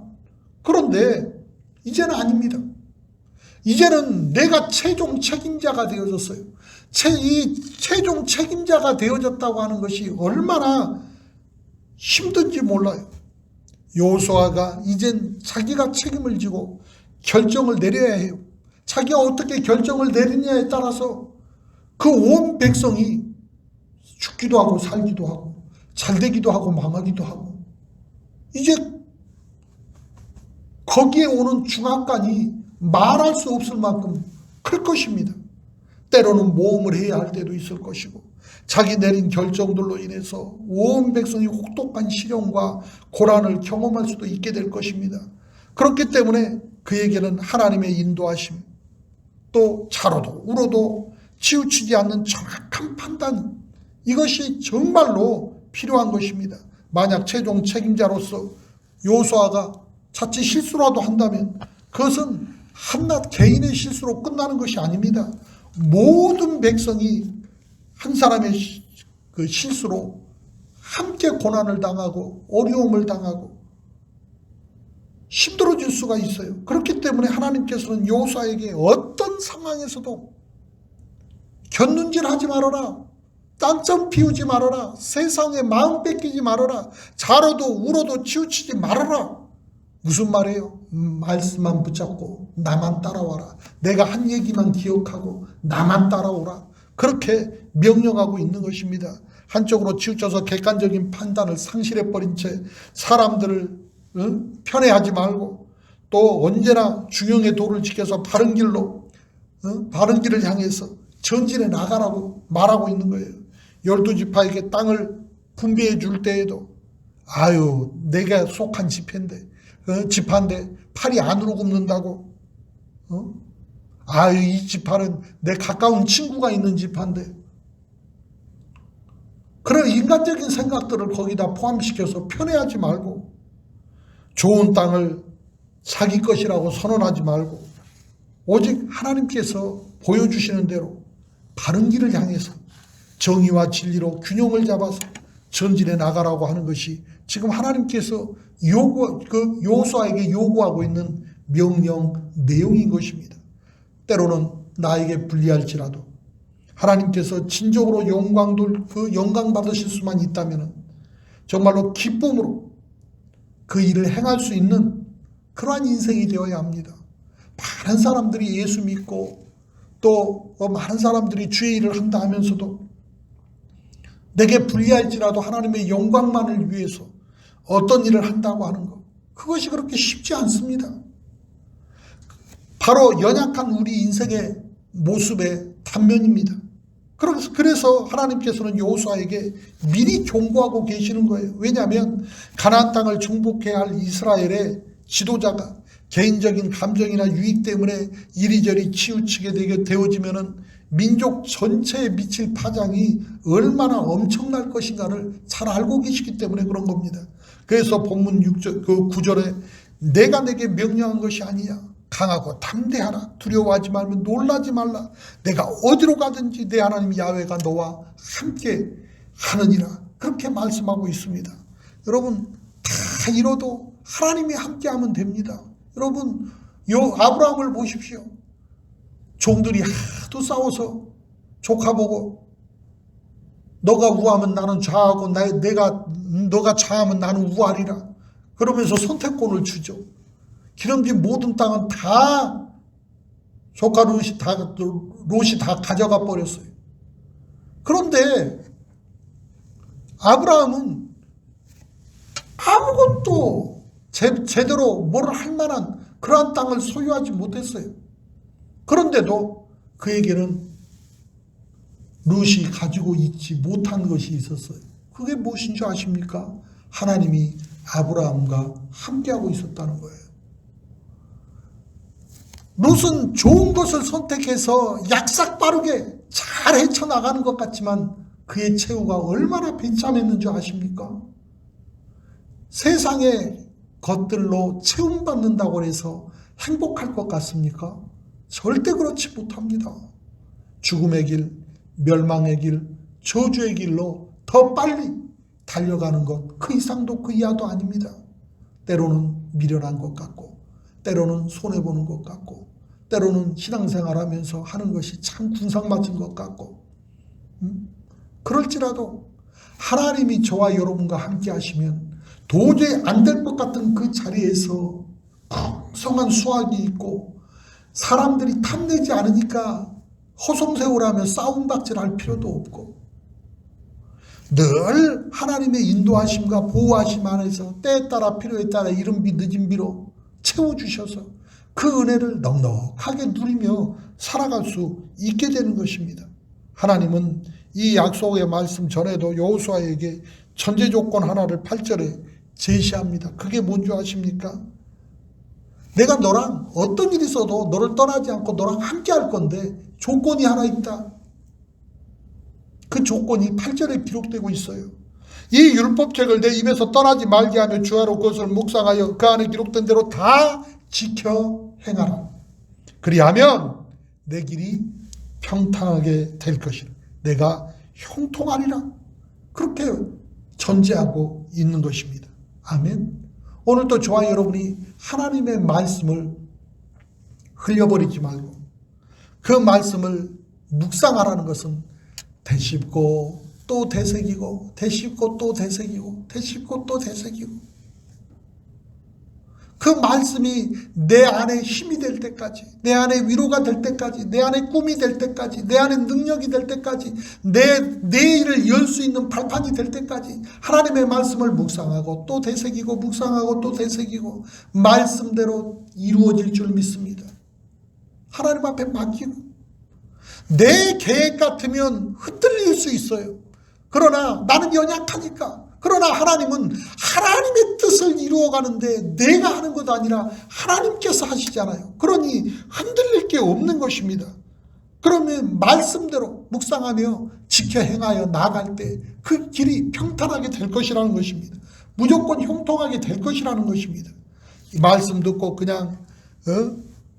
그런데 이제는 아닙니다. 이제는 내가 최종 책임자가 되어졌어요. 이 최종 책임자가 되어졌다고 하는 것이 얼마나 힘든지 몰라요. 여호수아가 이젠 자기가 책임을 지고 결정을 내려야 해요. 자기가 어떻게 결정을 내리냐에 따라서 그 온 백성이 죽기도 하고 살기도 하고 잘되기도 하고 망하기도 하고, 이제 거기에 오는 중압감이 말할 수 없을 만큼 클 것입니다. 때로는 모험을 해야 할 때도 있을 것이고, 자기 내린 결정들로 인해서 온 백성이 혹독한 시련과 고난을 경험할 수도 있게 될 것입니다. 그렇기 때문에 그에게는 하나님의 인도하심, 또 자로도 울어도 치우치지 않는 정확한 판단, 이것이 정말로 필요한 것입니다. 만약 최종 책임자로서 여호수아가 자칫 실수라도 한다면 그것은 한낱 개인의 실수로 끝나는 것이 아닙니다. 모든 백성이 한 사람의 그 실수로 함께 고난을 당하고 어려움을 당하고 힘들어질 수가 있어요. 그렇기 때문에 하나님께서는 여호수아에게 어떤 상황에서도 곁눈질하지 말아라, 딴점 피우지 말아라, 세상에 마음 뺏기지 말아라, 자로도 울어도 치우치지 말아라. 무슨 말이에요? 말씀만 붙잡고 나만 따라와라. 내가 한 얘기만 기억하고 나만 따라오라. 그렇게 명령하고 있는 것입니다. 한쪽으로 치우쳐서 객관적인 판단을 상실해버린 채 사람들을 편애하지 말고, 또 언제나 중형의 도를 지켜서 바른 바른 길을 향해서 전진해 나가라고 말하고 있는 거예요. 12지파에게 땅을 분배해 줄 때에도 아유 내가 속한 지파인데 팔이 안으로 굽는다고, 아유 이 지파는 내 가까운 친구가 있는 지파인데, 그런 인간적인 생각들을 거기다 포함시켜서 편애하지 말고, 좋은 땅을 자기 것이라고 선언하지 말고, 오직 하나님께서 보여주시는 대로 바른 길을 향해서 정의와 진리로 균형을 잡아서 전진해 나가라고 하는 것이 지금 하나님께서 여호수아에게 요구하고 있는 명령 내용인 것입니다. 때로는 나에게 불리할지라도 하나님께서 진정으로 영광 받으실 수만 있다면 정말로 기쁨으로 그 일을 행할 수 있는 그러한 인생이 되어야 합니다. 많은 사람들이 예수 믿고 또 많은 사람들이 주의 일을 한다 하면서도 내게 불리할지라도 하나님의 영광만을 위해서 어떤 일을 한다고 하는 것, 그것이 그렇게 쉽지 않습니다. 바로 연약한 우리 인생의 모습의 단면입니다. 그래서 하나님께서는 여호수아에게 미리 경고하고 계시는 거예요. 왜냐하면 가나안 땅을 정복해야 할 이스라엘의 지도자가 개인적인 감정이나 유익 때문에 이리저리 치우치게 되어지면은 민족 전체에 미칠 파장이 얼마나 엄청날 것인가를 잘 알고 계시기 때문에 그런 겁니다. 그래서 본문 6절, 그 9절에 내가 내게 명령한 것이 아니냐, 강하고 담대하라, 두려워하지 말며 놀라지 말라, 내가 어디로 가든지 내 하나님 야훼가 너와 함께 하느니라, 그렇게 말씀하고 있습니다. 여러분 다 이뤄도 하나님이 함께 하면 됩니다. 여러분 아브라함을 보십시오. 종들이 하도 싸워서 조카 보고 너가 우하면 나는 좌하고 너가 좌하면 나는 우하리라 그러면서 선택권을 주죠. 기름진 모든 땅은 다 조카 롯이 다 가져가 버렸어요. 그런데 아브라함은 아무것도 제대로 뭘 할 만한 그러한 땅을 소유하지 못했어요. 그런데도 그에게는 룻이 가지고 있지 못한 것이 있었어요. 그게 무엇인 줄 아십니까? 하나님이 아브라함과 함께하고 있었다는 거예요. 룻은 좋은 것을 선택해서 약삭빠르게 잘 헤쳐나가는 것 같지만 그의 최후가 얼마나 비참했는 줄 아십니까? 세상의 것들로 채움받는다고 해서 행복할 것 같습니까? 절대 그렇지 못합니다. 죽음의 길, 멸망의 길, 저주의 길로 더 빨리 달려가는 것, 그 이상도 그 이하도 아닙니다. 때로는 미련한 것 같고, 때로는 손해보는 것 같고, 때로는 신앙생활하면서 하는 것이 참 군상맞은 것 같고, 그럴지라도 하나님이 저와 여러분과 함께 하시면 도저히 안 될 것 같은 그 자리에서 풍성한 수확이 있고, 사람들이 탐내지 않으니까 허송세월하며 싸움박질할 필요도 없고, 늘 하나님의 인도하심과 보호하심 안에서 때에 따라 필요에 따라 이른 비 늦은 비로 채워주셔서 그 은혜를 넉넉하게 누리며 살아갈 수 있게 되는 것입니다. 하나님은 이 약속의 말씀 전에도 여호수아에게 전제 조건 하나를 8절에 제시합니다. 그게 뭔지 아십니까? 내가 너랑 어떤 일이 있어도 너를 떠나지 않고 너랑 함께 할 건데 조건이 하나 있다. 그 조건이 8절에 기록되고 있어요. 이 율법책을 내 입에서 떠나지 말게 하며 주야로 그것을 묵상하여 그 안에 기록된 대로 다 지켜 행하라. 그리하면 내 길이 평탄하게 될 것이라. 내가 형통하리라. 그렇게 전제하고 있는 것입니다. 아멘. 오늘도 저와 여러분이 하나님의 말씀을 흘려버리지 말고 그 말씀을 묵상하라는 것은 되씹고 또 되새기고 되씹고 또 되새기고 되씹고 또 되새기고, 그 말씀이 내 안에 힘이 될 때까지, 내 안에 위로가 될 때까지, 내 안에 꿈이 될 때까지, 내 안에 능력이 될 때까지, 내 일을 열 수 있는 발판이 될 때까지 하나님의 말씀을 묵상하고 또 되새기고 묵상하고 또 되새기고 말씀대로 이루어질 줄 믿습니다. 하나님 앞에 맡기고, 내 계획 같으면 흔들릴 수 있어요. 그러나 나는 연약하니까. 그러나 하나님은 하나님의 뜻을 이루어가는데 내가 하는 것도 아니라 하나님께서 하시잖아요. 그러니 흔들릴 게 없는 것입니다. 그러면 말씀대로 묵상하며 지켜 행하여 나아갈 때 그 길이 평탄하게 될 것이라는 것입니다. 무조건 형통하게 될 것이라는 것입니다. 이 말씀 듣고 그냥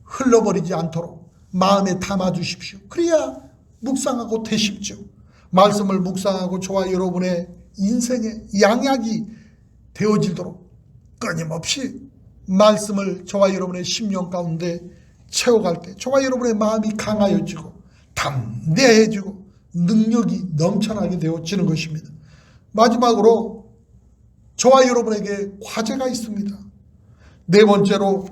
흘러버리지 않도록 마음에 담아주십시오. 그래야 묵상하고 되십시오. 말씀을 묵상하고 저와 여러분의 인생의 양약이 되어지도록 끊임없이 말씀을 저와 여러분의 심령 가운데 채워갈 때 저와 여러분의 마음이 강하여지고 담대해지고 능력이 넘쳐나게 되어지는 것입니다. 마지막으로 저와 여러분에게 과제가 있습니다. 네 번째로,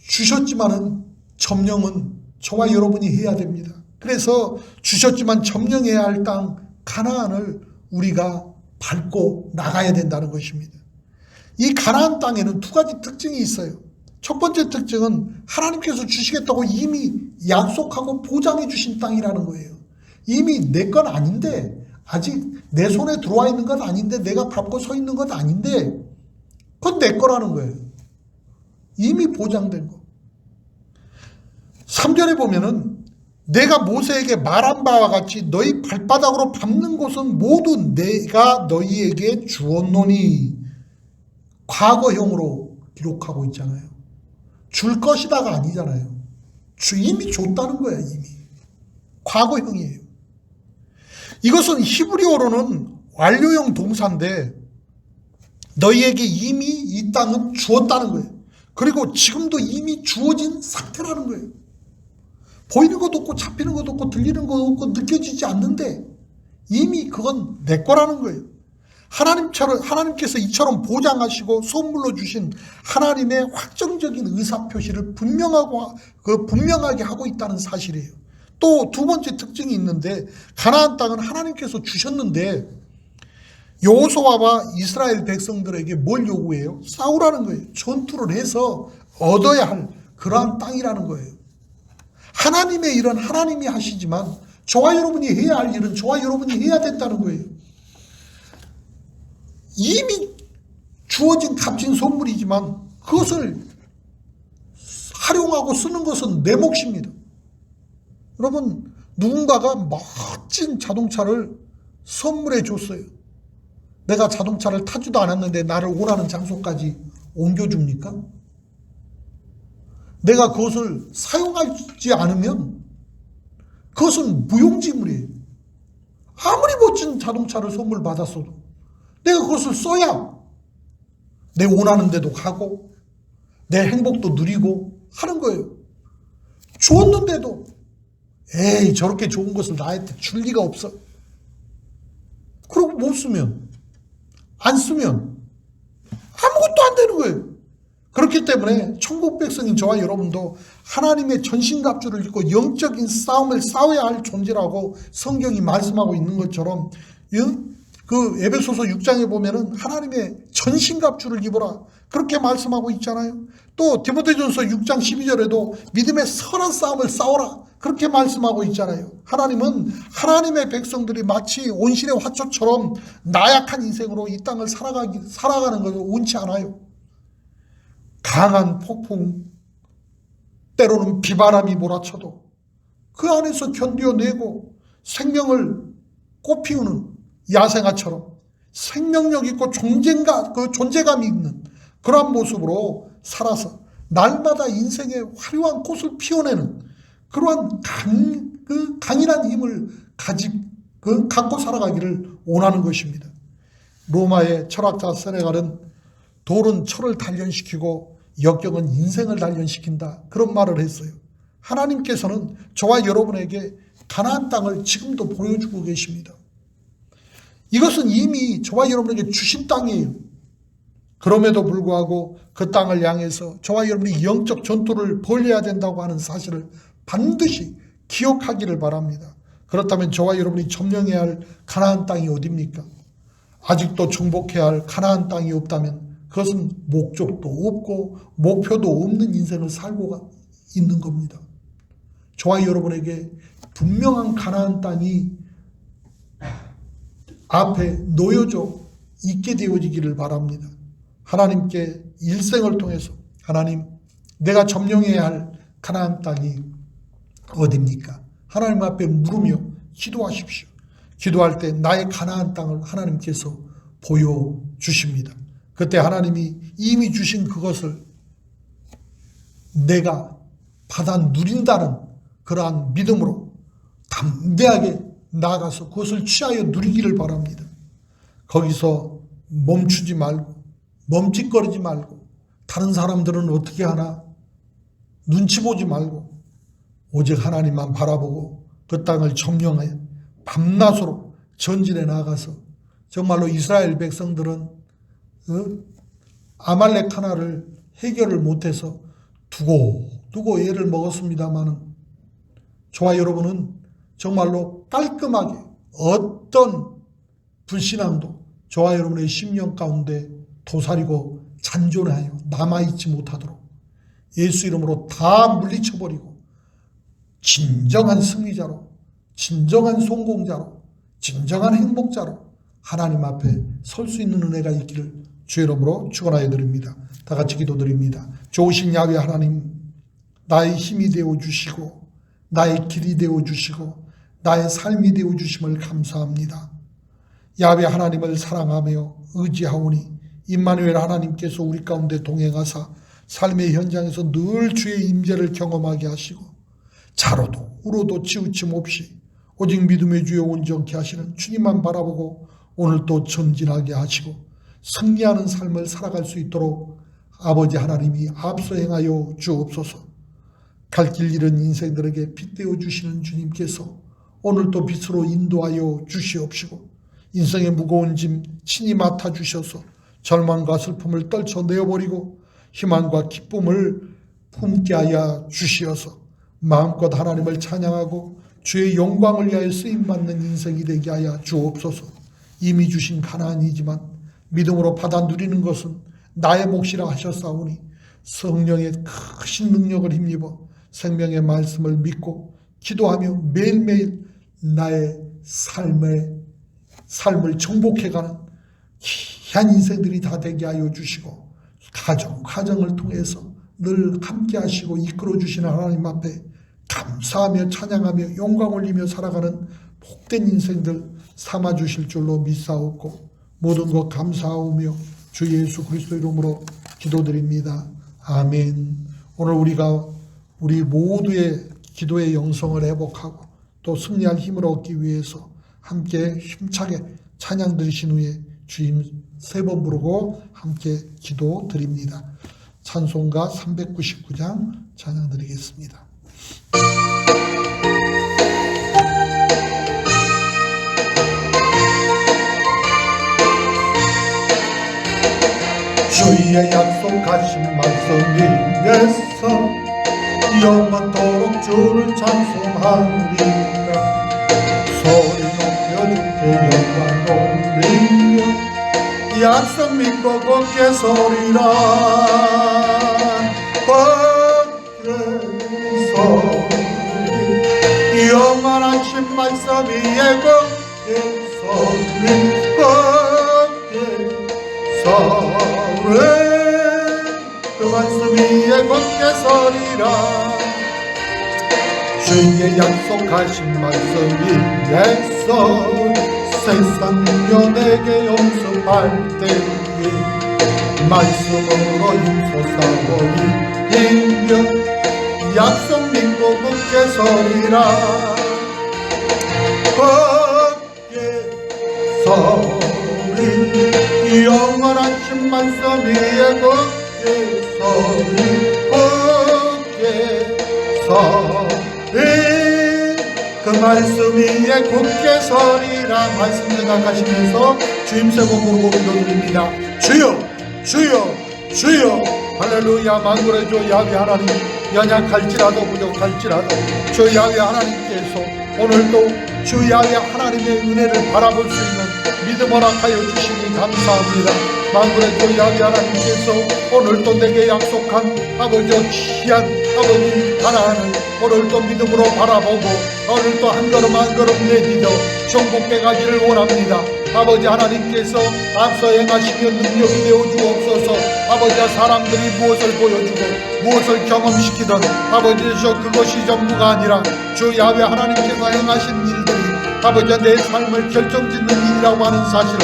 주셨지만은 점령은 저와 여러분이 해야 됩니다. 그래서 주셨지만 점령해야 할 땅 가나안을 우리가 밟고 나가야 된다는 것입니다. 이 가나안 땅에는 두 가지 특징이 있어요. 첫 번째 특징은 하나님께서 주시겠다고 이미 약속하고 보장해 주신 땅이라는 거예요. 이미 내 건 아닌데, 아직 내 손에 들어와 있는 건 아닌데, 내가 밟고 서 있는 건 아닌데 그건 내 거라는 거예요. 이미 보장된 거. 3절에 보면은 내가 모세에게 말한 바와 같이 너희 발바닥으로 밟는 곳은 모두 내가 너희에게 주었노니, 과거형으로 기록하고 있잖아요. 줄 것이다가 아니잖아요. 이미 줬다는 거야. 이미 과거형이에요. 이것은 히브리어로는 완료형 동사인데 너희에게 이미 이 땅은 주었다는 거예요. 그리고 지금도 이미 주어진 상태라는 거예요. 보이는 것도 없고 잡히는 것도 없고 들리는 것도 없고 느껴지지 않는데 이미 그건 내 거라는 거예요. 하나님께서 이처럼 보장하시고 선물로 주신 하나님의 확정적인 의사표시를 분명하게 하고 있다는 사실이에요. 또 두 번째 특징이 있는데, 가나안 땅은 하나님께서 주셨는데 여호수아와 이스라엘 백성들에게 뭘 요구해요? 싸우라는 거예요. 전투를 해서 얻어야 할 그러한 땅이라는 거예요. 하나님의 일은 하나님이 하시지만 저와 여러분이 해야 할 일은 저와 여러분이 해야 된다는 거예요. 이미 주어진 값진 선물이지만 그것을 활용하고 쓰는 것은 내 몫입니다. 여러분, 누군가가 멋진 자동차를 선물해 줬어요. 내가 자동차를 타지도 않았는데 나를 원하는 장소까지 옮겨줍니까? 내가 그것을 사용하지 않으면 그것은 무용지물이에요. 아무리 멋진 자동차를 선물 받았어도 내가 그것을 써야 내 원하는 데도 가고 내 행복도 누리고 하는 거예요. 주었는데도 에이, 저렇게 좋은 것을 나한테 줄 리가 없어. 그러고 못 쓰면, 안 쓰면 아무것도 안 되는 거예요. 그렇기 때문에 천국 백성인 저와 여러분도 하나님의 전신갑주를 입고 영적인 싸움을 싸워야 할 존재라고 성경이 말씀하고 있는 것처럼, 그 에베소서 6장에 보면은 하나님의 전신갑주를 입어라 그렇게 말씀하고 있잖아요. 또 디모데전서 6장 12절에도 믿음의 선한 싸움을 싸워라 그렇게 말씀하고 있잖아요. 하나님은 하나님의 백성들이 마치 온실의 화초처럼 나약한 인생으로 이 땅을 살아가는 것을 원치 않아요. 강한 폭풍, 때로는 비바람이 몰아쳐도 그 안에서 견뎌내고 생명을 꽃피우는 야생화처럼 생명력 있고 존재감이 있는 그러한 모습으로 살아서 날마다 인생의 화려한 꽃을 피워내는 그러한 강인한 힘을 갖고 살아가기를 원하는 것입니다. 로마의 철학자 세네갈은 돌은 철을 단련시키고 역경은 인생을 단련시킨다 그런 말을 했어요. 하나님께서는 저와 여러분에게 가나안 땅을 지금도 보여주고 계십니다. 이것은 이미 저와 여러분에게 주신 땅이에요. 그럼에도 불구하고 그 땅을 향해서 저와 여러분이 영적 전투를 벌여야 된다고 하는 사실을 반드시 기억하기를 바랍니다. 그렇다면 저와 여러분이 점령해야 할 가나안 땅이 어디입니까? 아직도 정복해야 할 가나안 땅이 없다면 그것은 목적도 없고 목표도 없는 인생을 살고 있는 겁니다. 저와 여러분에게 분명한 가나안 땅이 앞에 놓여져 있게 되어지기를 바랍니다. 하나님께 일생을 통해서 하나님, 내가 점령해야 할 가나안 땅이 어디입니까? 하나님 앞에 물으며 기도하십시오. 기도할 때 나의 가나안 땅을 하나님께서 보여주십니다. 그때 하나님이 이미 주신 그것을 내가 받아 누린다는 그러한 믿음으로 담대하게 나아가서 그것을 취하여 누리기를 바랍니다. 거기서 멈추지 말고 멈칫거리지 말고 다른 사람들은 어떻게 하나 눈치 보지 말고 오직 하나님만 바라보고 그 땅을 점령하여 밤낮으로 전진해 나가서 정말로 이스라엘 백성들은 아말렉 하나를 해결을 못해서 두고 애를 먹었습니다마는 저와 여러분은 정말로 깔끔하게 어떤 불신앙도 저와 여러분의 심령 가운데 도사리고 잔존하여 남아있지 못하도록 예수 이름으로 다 물리쳐버리고 진정한 승리자로, 진정한 성공자로, 진정한 행복자로 하나님 앞에 설 수 있는 은혜가 있기를 주의 이름으로 축원하여 드립니다. 다 같이 기도드립니다. 좋으신 야훼 하나님, 나의 힘이 되어 주시고 나의 길이 되어 주시고 나의 삶이 되어 주심을 감사합니다. 야훼 하나님을 사랑하며 의지하오니 임마누엘 하나님께서 우리 가운데 동행하사 삶의 현장에서 늘 주의 임재를 경험하게 하시고 자로도 우로도 치우침 없이 오직 믿음의 주여 온전케 하시는 주님만 바라보고 오늘도 전진하게 하시고 승리하는 삶을 살아갈 수 있도록 아버지 하나님이 앞서 행하여 주옵소서. 갈 길 잃은 인생들에게 빛 되어 주시는 주님께서 오늘도 빛으로 인도하여 주시옵시고 인생의 무거운 짐 친히 맡아 주셔서 절망과 슬픔을 떨쳐내어버리고 희망과 기쁨을 품게 하여 주시어서 마음껏 하나님을 찬양하고 주의 영광을 위하여 쓰임받는 인생이 되게 하여 주옵소서. 이미 주신 가나안이지만 믿음으로 받아 누리는 것은 나의 몫이라 하셨사오니 성령의 크신 능력을 힘입어 생명의 말씀을 믿고 기도하며 매일매일 나의 삶을 정복해가는 귀한 인생들이 다 되게 하여 주시고 가정을 통해서 늘 함께 하시고 이끌어 주시는 하나님 앞에 감사하며 찬양하며 영광 올리며 살아가는 복된 인생들 삼아 주실 줄로 믿사옵고 모든 것 감사하오며 주 예수 그리스도 이름으로 기도드립니다. 아멘. 오늘 우리가 우리 모두의 기도의 영성을 회복하고 또 승리할 힘을 얻기 위해서 함께 힘차게 찬양 드리신 후에 주임 3번 부르고 함께 기도 드립니다. 찬송가 399장 찬양 드리겠습니다. 주의 약속하신 말씀 위에서 영원토록 주를 찬송하리라. 소리 높여 주께 영광 돌리며 약속 믿고 굳게 서리라. 굳게 서리 영원하신 말씀 위에 굳게 서리. 굳게 서리 그 말씀 위에 굳게 서리라. 주의 약속하신 말씀 위에서 세상 능력에게 용서할 때에 말씀으로 힘써 싸워 이겨 약속 믿고 굳게 서리라. 굳게 서리 영원하신 말씀 위에 굳게 서리. 굳게 서리 그 말씀 위에 굳게 서리라. 말씀 생각하시면서 주임 3번 부르고 기도드립니다. 주여 주여 주여 할렐루야. 만군의 주 야훼 하나님, 연약할지라도 부족할지라도 주 야훼 하나님께서 오늘도 주 야훼 하나님의 은혜를 바라볼 수 있는 믿음 허락하여 주시니 감사합니다. 만군의 주 야훼 하나님께서 오늘도 내게 약속한 아버지 귀한 아버지 가나안을 오늘도 믿음으로 바라보고 오늘도 한 걸음 한 걸음 내딛어 정복해 가기를 원합니다. 아버지 하나님께서 앞서 행하시며 능력이 되어 주옵소서. 아버지와 사람들이 무엇을 보여주고 무엇을 경험시키던 아버지에서 그것이 전부가 아니라 주 야훼 하나님께서 행하신 일들이 아버지와 내 삶을 결정짓는 일이라고 하는 사실을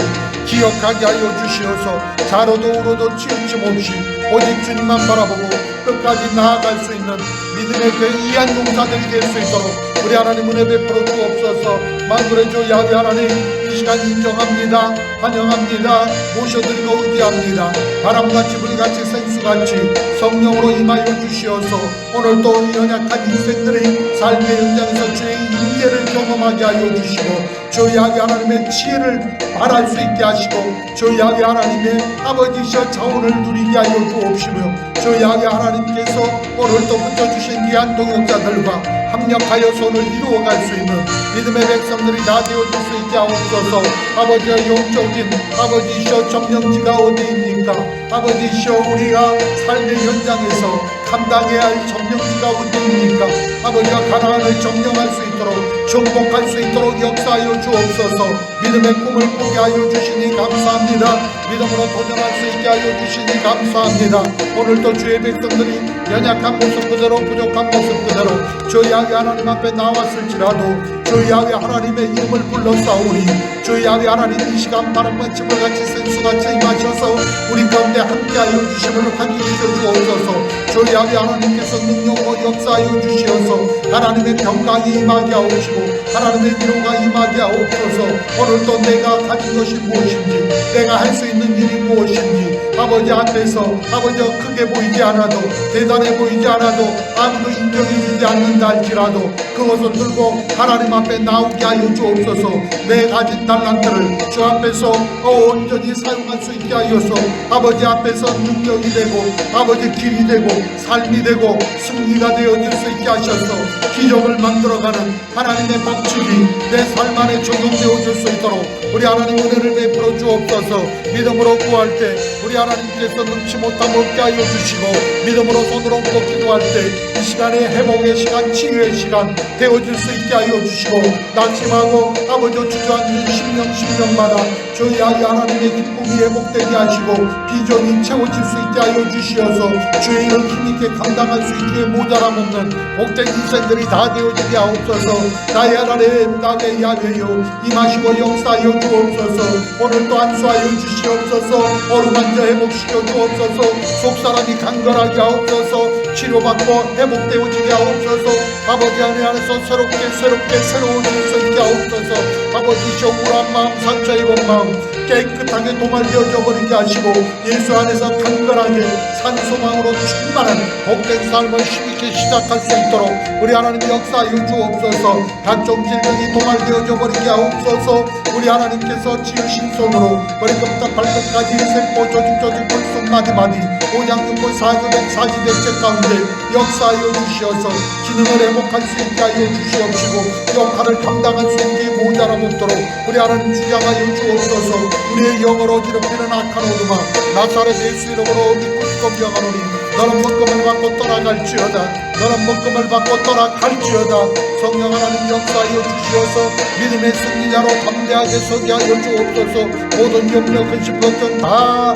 기억하게 하여 주시어서 좌로도 우로도 치우침 없이 오직 주님만 바라보고 끝까지 나아갈 수 있는 믿음의 귀한 용사들이 될 수 있도록 우리 하나님 은혜 베풀어 주옵소서. 만군의 주 야훼 하나님, 이 시간 인정합니다. 환영합니다. 모셔드리고 의지합니다. 바람같이 불같이 생수같이 성령으로 임하여 주시어서 오늘도 연약한 인생들의 삶의 현장에서 주의 임재를 경험하게 하여 주시고 주 야훼 하나님의 지혜를 말할 수 있게 하시고 주 야훼 하나님의 아버지셔 자원을 누리게 하여 주옵시며 주 야훼 하나님께서 오늘도 붙여주신 귀한 동역자들과 합력하여 손을 이루어갈 수 있는 믿음의 백성들이 다 되어줄 수 있게 하옵소서. 아버지의 영적인 아버지시여 점령지가 어디입니까? 아버지시여 우리가 삶의 현장에서 감당해야 할 점령지가 어디입니까? 아버지가 가나안을 점령할 수 있도록 정복할 수 있도록 역사하여 주옵소서. 믿음의 꿈을 꾸게 하여 주시니 감사합니다. 믿음으로 도전할 수 있게 하여 주시니 감사합니다. 오늘도 주의 백성들이 연약한 모습 그대로 부족한 모습 그대로 주 야훼 하나님 앞에 나왔을지라도 주 야훼 하나님의 이름을 불러싸우니 주 야훼 하나님 이 시간 바람같이 불같이 생수같이 임하셔서 우리 가운데 함께하여 주심을 확인시켜 주옵소서. 주 야훼 하나님께서 능력으로 역사하여 주시어서 하나님의 평강이 임하게 하옵시고 하나님의 위로가 임하게 하옵소서. 오늘도 내가 가진 것이 무엇인지 내가 할 수 있는 일이 무엇인지 아버지 앞에서 아버지가 크게 보이지 않아도 대단해 보이지 않아도 아무도 인정해 주지 않는다 할지라도 그것을 들고 하나님 앞에 나오게 하여 주옵소서. 내 가진 달란트를 주 앞에서 온전히 사용할 수 있게 하여서 아버지 앞에서 능력이 되고 아버지 길이 되고 삶이 되고 승리가 되어질 수 있게 하셔서 기적을 만들어가는 하나님의 법칙이 내 삶 안에 적용되어질 수 있도록 우리 하나님 은혜를 베풀어 주옵소서. 믿음으로 구할 때 우리 하나님께서 능치 못함 없게 하여 주시고, 믿음으로 손으로 얹고 기도할 때 이 시간에 회복의 시간, 치유의 시간 되어질 수 있게 하여 주시고, 낙심하고 아버지 주저앉는 심령마다 저희 아이 하나님의 기쁨이 회복되게 하시고 비전이 채워질 수 있게 하여 주시어서 주의 일을 힘있게 감당할 수 있기에 모자람 없는 복된 인생들이 다 되어지게 하옵소서. 나의 하나님, 나의 야훼여 임하시고 역사하여 주옵소서. 오늘도 안수하여 주시옵소서. 어루만져 회복시켜 주옵소서. 속사람이 강건하게 하옵소서. 치료받고 회복되어지게 하옵소서. 아버지 안에서 새롭게 새로워질 수 있게 하옵소서. 아버지 억울한 마음, 상처 입은 마음 깨끗하게 도말되어져 버리게 하시고 예수 안에서 강건하게 산소망으로 충만한 복된 삶을 힘있게 시작할 수 있도록 우리 하나님 역사하여 주옵소서. 각종 질병이 도말되어져 버리게 하옵소서. 우리 하나님께서 지으신 손으로 머리부터 발끝까지 세포 조직 골수 마디마디 오장육부 사주된 사지대체 가운데 역사하여 주시어서 기능을 회복할 수 있게 하여 주시옵시고 역할을 감당할 수 있게 모자람 없도록 우리 하나님 주장하여 주옵소서. 우리의 영을 어지럽히는 악한 오두마 나사렛 예수 이름으로 믿고 명하노니 너는 묶음을 받고 떠나갈지어다. 너는 묶음을 받고 떠나갈지어다. 성령 하나님 역사하여 주시어서 믿음의 승리자로 담대하게 서게 하여 주옵소서. 모든 염려 근심 걱정 다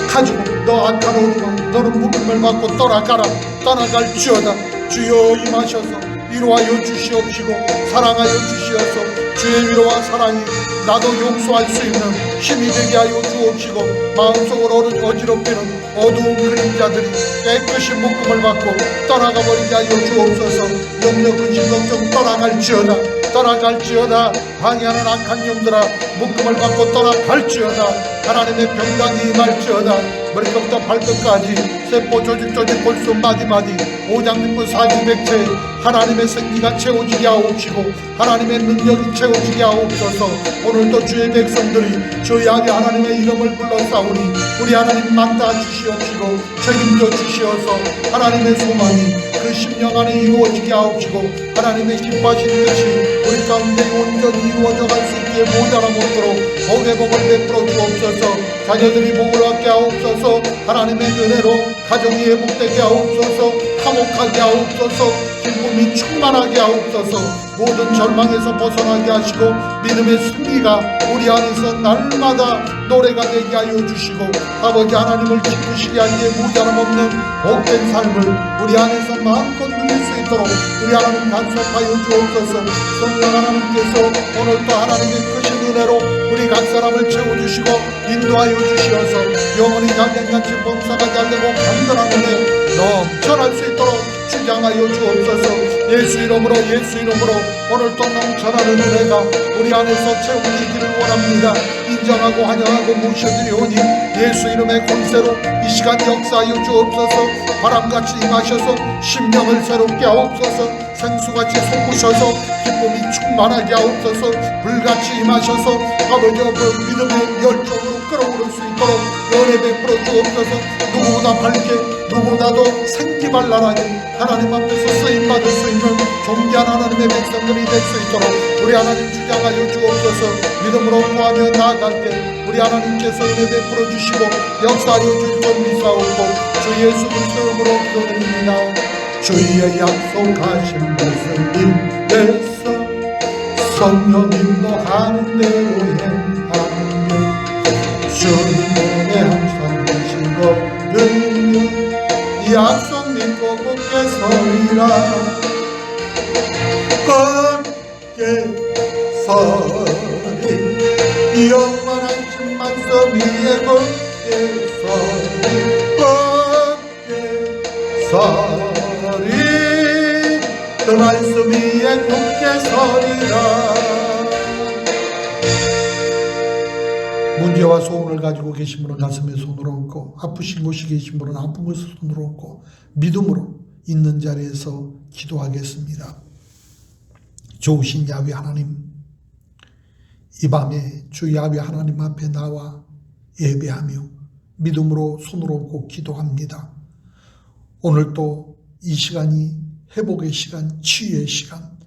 가지고 너 악한 오두마 너는 묶음을 받고 떠나갈지어다. 주여 임하셔서 위로하여 주시옵시고 사랑하여 주시어서 주의 위로와 사랑이 나도 용서할 수 있는 힘이 되게 하여 주옵시고 마음속으로 어지럽히는 어두운 그림자들이 깨끗이 묶음을 받고 떠나가 버리게 하여 주옵소서. 염려 근심 걱정 떠나갈지어다. 방해하는 악한 영들아 묶음을 받고 떠나갈지어다. 하나님의 평강이 임할지어다. 머리부터 발끝까지 세포 조직 골수 마디마디 오장육부 사지백체 하나님의 생기가 채워지게 하옵시고 하나님의 능력이 채워지게 하옵소서. 오늘도 주의 백성들이 주의 아비 하나님의 이름을 불러싸우니 우리 하나님 만나 주시옵시고 책임져 주시어서 하나님의 소망이 그 심령 안에 이루어지게 하옵시고 하나님의 기뻐하시는 뜻이 우리 가운데 온전히 이루어져 갈 수 있기에 모자람 없도록 복의 복을 베풀어 주옵소서. 자녀들이 복을 얻게 하옵소서. 하나님의 은혜로 가정이 회복되게 하옵소서. 화목하게 하옵소서. 기쁨이 충만하게 하옵소서. 모든 절망에서 벗어나게 하시고 믿음의 승리가 우리 안에서 날마다 노래가 되게 하여 주시고 아버지 하나님을 기쁘시게 하기에 모자람 없는 복된 삶을 우리 안에서 마음껏 누릴 수 있도록 우리 하나님 간섭하여 주옵소서. 성령 하나님께서 오늘도 하나님의 크신 은혜로 우리 각 사람을 채워주시고 인도하여 주시어서 영원히 잘된같이 범사가 잘되고 간단한 은혜 넘쳐날 수 있도록 주장하여 주옵소서. 예수 이름으로 오늘도 넘쳐나는 은혜가 우리 안에서 채워지기를 원합니다. 인정하고 환영하고 모셔드리오니 예수 이름의 권세로 이 시간 역사하여 주옵소서. 바람같이 임하셔서 심령을 새롭게 하옵소서. 생수같이 솟구셔서 기쁨이 충만하게 하옵소서. 불같이 임하셔서 아버지 그 믿음의 열정으로 끌어오를 수 있도록 은혜 베풀어 주옵소서. 누구보다 밝게 누구보다도 생기발랄하게 하나님 앞에서 쓰임받을 수 있는 존귀한 하나님의 백성들이 될 수 있도록 우리 하나님 주장하여 주옵소서. 믿음으로 구하며 나아갈 때 우리 하나님께서 은혜 베풀어 주시고 역사하여 주실 줄 믿사옵고 주 예수 그리스도 이름으로 기도드립니다. 주의 약속하신 말씀 인내서 성령 인도하는 대로 행하며 주님의 항상 되신 것 들으며 약속 믿고 굳게 서리라. 굳게 서리 영원하신 말씀 위에 굳게 서리 그 말씀 위에 굳게 서리라. 문제와 소원을 가지고 계신 분은 가슴에 손을 얹고 아프신 곳이 계신 분은 아픈 곳에 손을 얹고 믿음으로 있는 자리에서 기도하겠습니다. 좋으신 야훼 하나님, 이 밤에 주 야훼 하나님 앞에 나와 예배하며 믿음으로 손을 얹고 기도합니다. 오늘도 이 시간이 회복의 시간, 치유의 시간,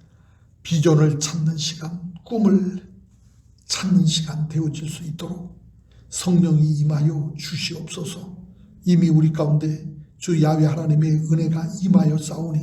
비전을 찾는 시간, 꿈을 찾는 시간 되어질 수 있도록 성령이 임하여 주시옵소서. 이미 우리 가운데 주 야훼 하나님의 은혜가 임하여 싸우니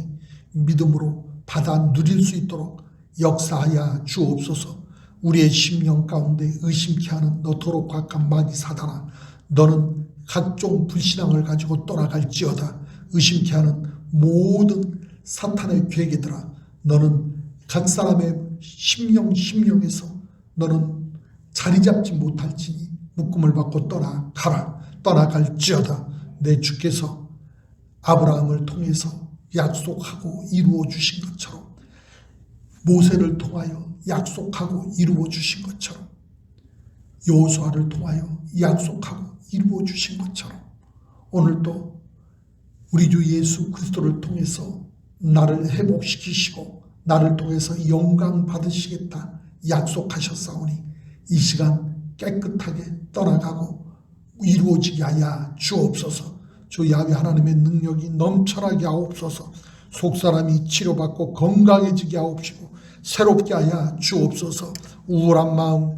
믿음으로 받아 누릴 수 있도록 역사하여 주옵소서. 우리의 심령 가운데 의심케 하는 너토록 악한 마귀 사단아, 너는 각종 불신앙을 가지고 떠나갈지어다. 의심케 하는 모든 사탄의 계획들아, 너는 각 사람의 심령에서 너는 자리 잡지 못할지니 묶음을 받고 떠나가라. 떠나갈지어다. 내 주께서 아브라함을 통해서 약속하고 이루어 주신 것처럼, 모세를 통하여 약속하고 이루어 주신 것처럼, 여호수아를 통하여 약속하고 이루어 주신 것처럼, 오늘도 우리 주 예수 그리스도를 통해서 나를 회복시키시고 나를 통해서 영광 받으시겠다 약속하셨사오니 이 시간 깨끗하게 떠나가고 이루어지게 하여 주옵소서. 주 야훼 하나님의 능력이 넘쳐나게 하옵소서. 속사람이 치료받고 건강해지게 하옵시고 새롭게 하여 주옵소서. 우울한 마음,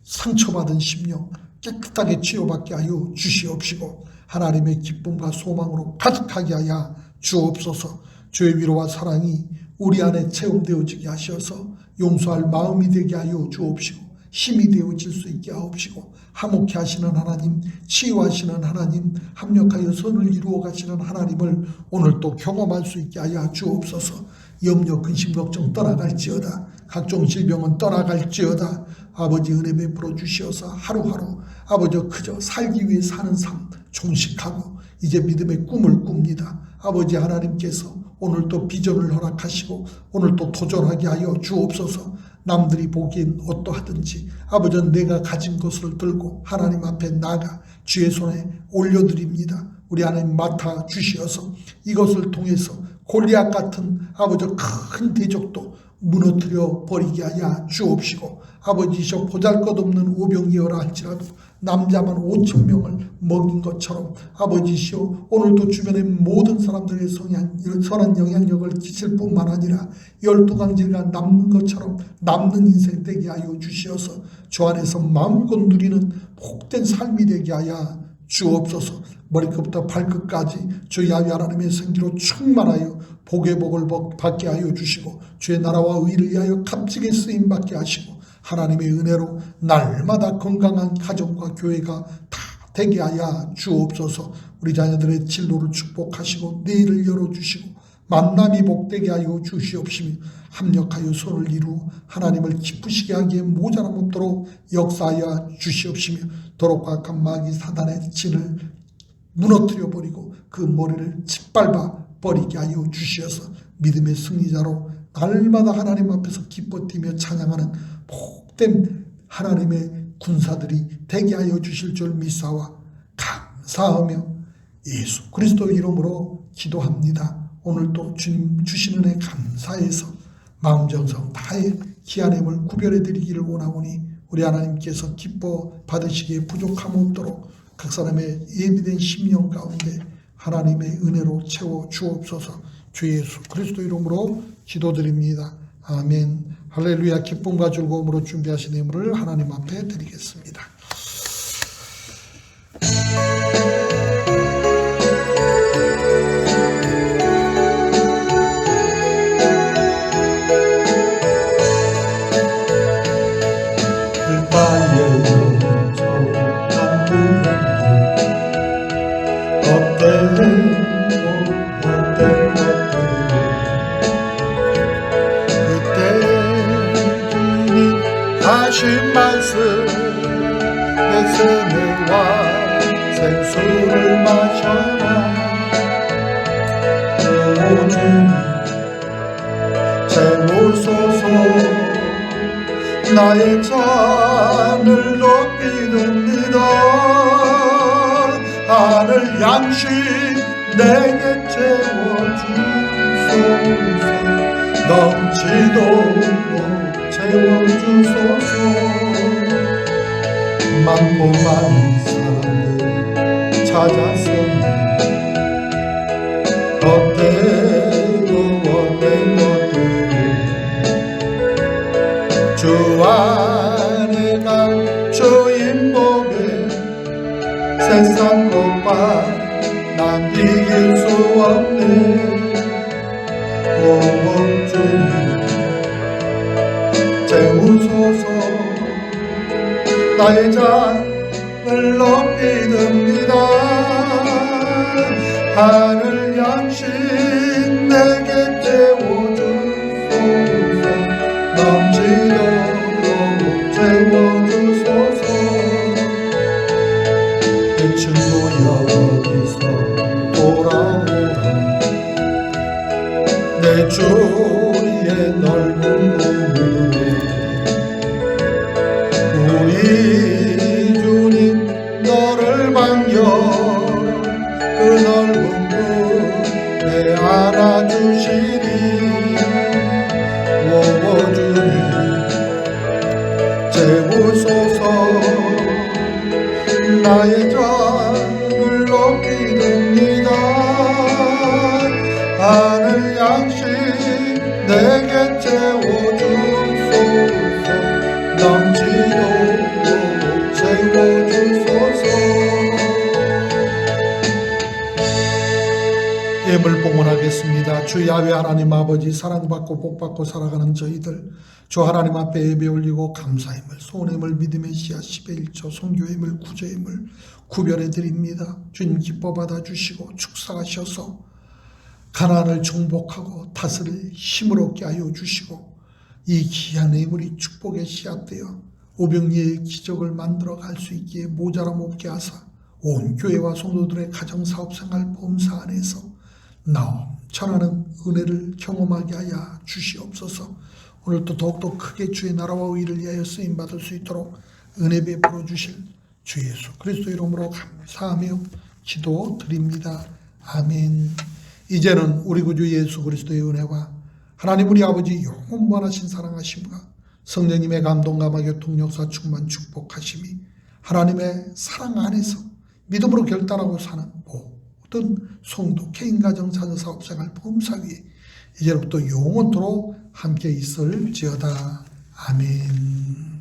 상처받은 심령 깨끗하게 치료받게 하여 주시옵시고 하나님의 기쁨과 소망으로 가득하게 하여 주옵소서. 주의 위로와 사랑이 우리 안에 체험되어지게 하셔서 용서할 마음이 되게 하여 주옵시고 힘이 되어질 수 있게 하옵시고 화목케 하시는 하나님, 치유하시는 하나님, 합력하여 선을 이루어 가시는 하나님을 오늘 또 경험할 수 있게 하여 주옵소서. 염려, 근심, 걱정 떠나갈지어다. 각종 질병은 떠나갈지어다. 아버지 은혜 베풀어 주시어서 하루하루 아버지 그저 살기 위해 사는 삶 종식하고 이제 믿음의 꿈을 꿉니다. 아버지 하나님께서 오늘 또 비전을 허락하시고 오늘 또 도전하게 하여 주옵소서. 남들이 보기엔 어떠하든지 아버지 내가 가진 것을 들고 하나님 앞에 나가 주의 손에 올려드립니다. 우리 하나님 맡아 주시어서 이것을 통해서 골리앗 같은 아버지 큰 대적도 무너뜨려 버리게 하여 주옵시고 아버지시여 보잘것없는 오병이어라 할지라도 남자만 5,000명을 먹인 것처럼 아버지시여 오늘도 주변의 모든 사람들의 선한 영향력을 끼칠 뿐만 아니라 12강지가 남는 것처럼 남는 인생 되게 하여 주시어서 주 안에서 마음껏 누리는 복된 삶이 되게 하여 주옵소서. 머리끝부터 발끝까지 주 야훼 하나님의 생기로 충만하여 복의 복을 받게 하여 주시고 주의 나라와 의를 위하여 값지게 쓰임받게 하시고 하나님의 은혜로 날마다 건강한 가정과 교회가 다 되게 하여 주옵소서. 우리 자녀들의 진로를 축복하시고 내일을 열어주시고 만남이 복되게 하여 주시옵시며 합력하여 손을 이루어 하나님을 기쁘시게 하기에 모자람 없도록 역사하여 주시옵시며 도록 악한 마귀 사단의 진을 무너뜨려 버리고 그 머리를 짓밟아 버리게 하여 주시어서 믿음의 승리자로 날마다 하나님 앞에서 기뻐 뛰며 찬양하는 복된 하나님의 군사들이 되게 하여 주실 줄 믿사와 감사하며 예수 그리스도 이름으로 기도합니다. 오늘도 주님 주신 은혜 감사해서 마음정성 다해 기한임을 구별해 드리기를 원하오니 우리 하나님께서 기뻐 받으시기에 부족함 없도록 각 사람의 예비된 심령 가운데 하나님의 은혜로 채워 주옵소서. 주 예수 그리스도 이름으로 기도드립니다. 아멘. 할렐루야. 기쁨과 즐거움으로 준비하신 예물을 하나님 앞에 드리겠습니다. 하신 말씀 내 생애와 생수를 마셔라. 오 주님 채우소서. 나의 잔을 높이듭니다. 하늘 양식 내게 채워주소서. 넘치도록 채워주소서. 많고 많은 사람들 찾아서 세상 것과 난 비길 수 없네. 오 주님 채우소서. 나의 잔을 높이 듭니다. 하늘 양식 내게 채워주소서. 넘치도록 채워주소서. 내 친구 여기서 돌아오라. 내 주의 넓은 문으로 우리 주님 너를 반겨 그 넓은 문에 안아주시리. 오 주님 채우소서. 나의 잔을 높이 듭니다. 하늘 양식 내게 채워주소서. 넘치도록 채워주소서. 예물 봉헌하겠습니다. 주 야훼 하나님 아버지, 사랑받고 복받고 살아가는 저희들 주 하나님 앞에 예배 올리고 감사임을, 소원임을, 믿음의 씨앗 10의 1조, 선교임을, 구제임을 구별해 드립니다. 주님 기뻐 받아주시고 축사하셔서 가나안을 정복하고 다스릴 힘을 얻게 하여 주시고 이 귀한 예물이 축복의 씨앗되어 오병이의 기적을 만들어 갈 수 있기에 모자람 없게 하사 온 교회와 성도들의 가정사업생활 범사 안에서 넘쳐나는 은혜를 경험하게 하여 주시옵소서. 오늘도 더욱더 크게 주의 나라와 의를 위하여 쓰임받을 수 있도록 은혜 베풀어 주실 주 예수 그리스도 이름으로 감사하며 기도드립니다. 아멘. 이제는 우리 구주 예수 그리스도의 은혜와 하나님 우리 아버지 영원하신 사랑하심과 성령님의 감동 감화 교통 역사 충만 축복하심이 하나님의 사랑 안에서 믿음으로 결단하고 사는 모든 성도 개인 가정 자녀 사업생활 범사 위에 이제부터 영원토록 함께 있을지어다. 아멘.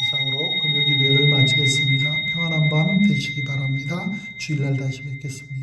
이상으로 금요기도회를 마치겠습니다. 평안한 밤 되시기 바랍니다. 주일날 다시 뵙겠습니다.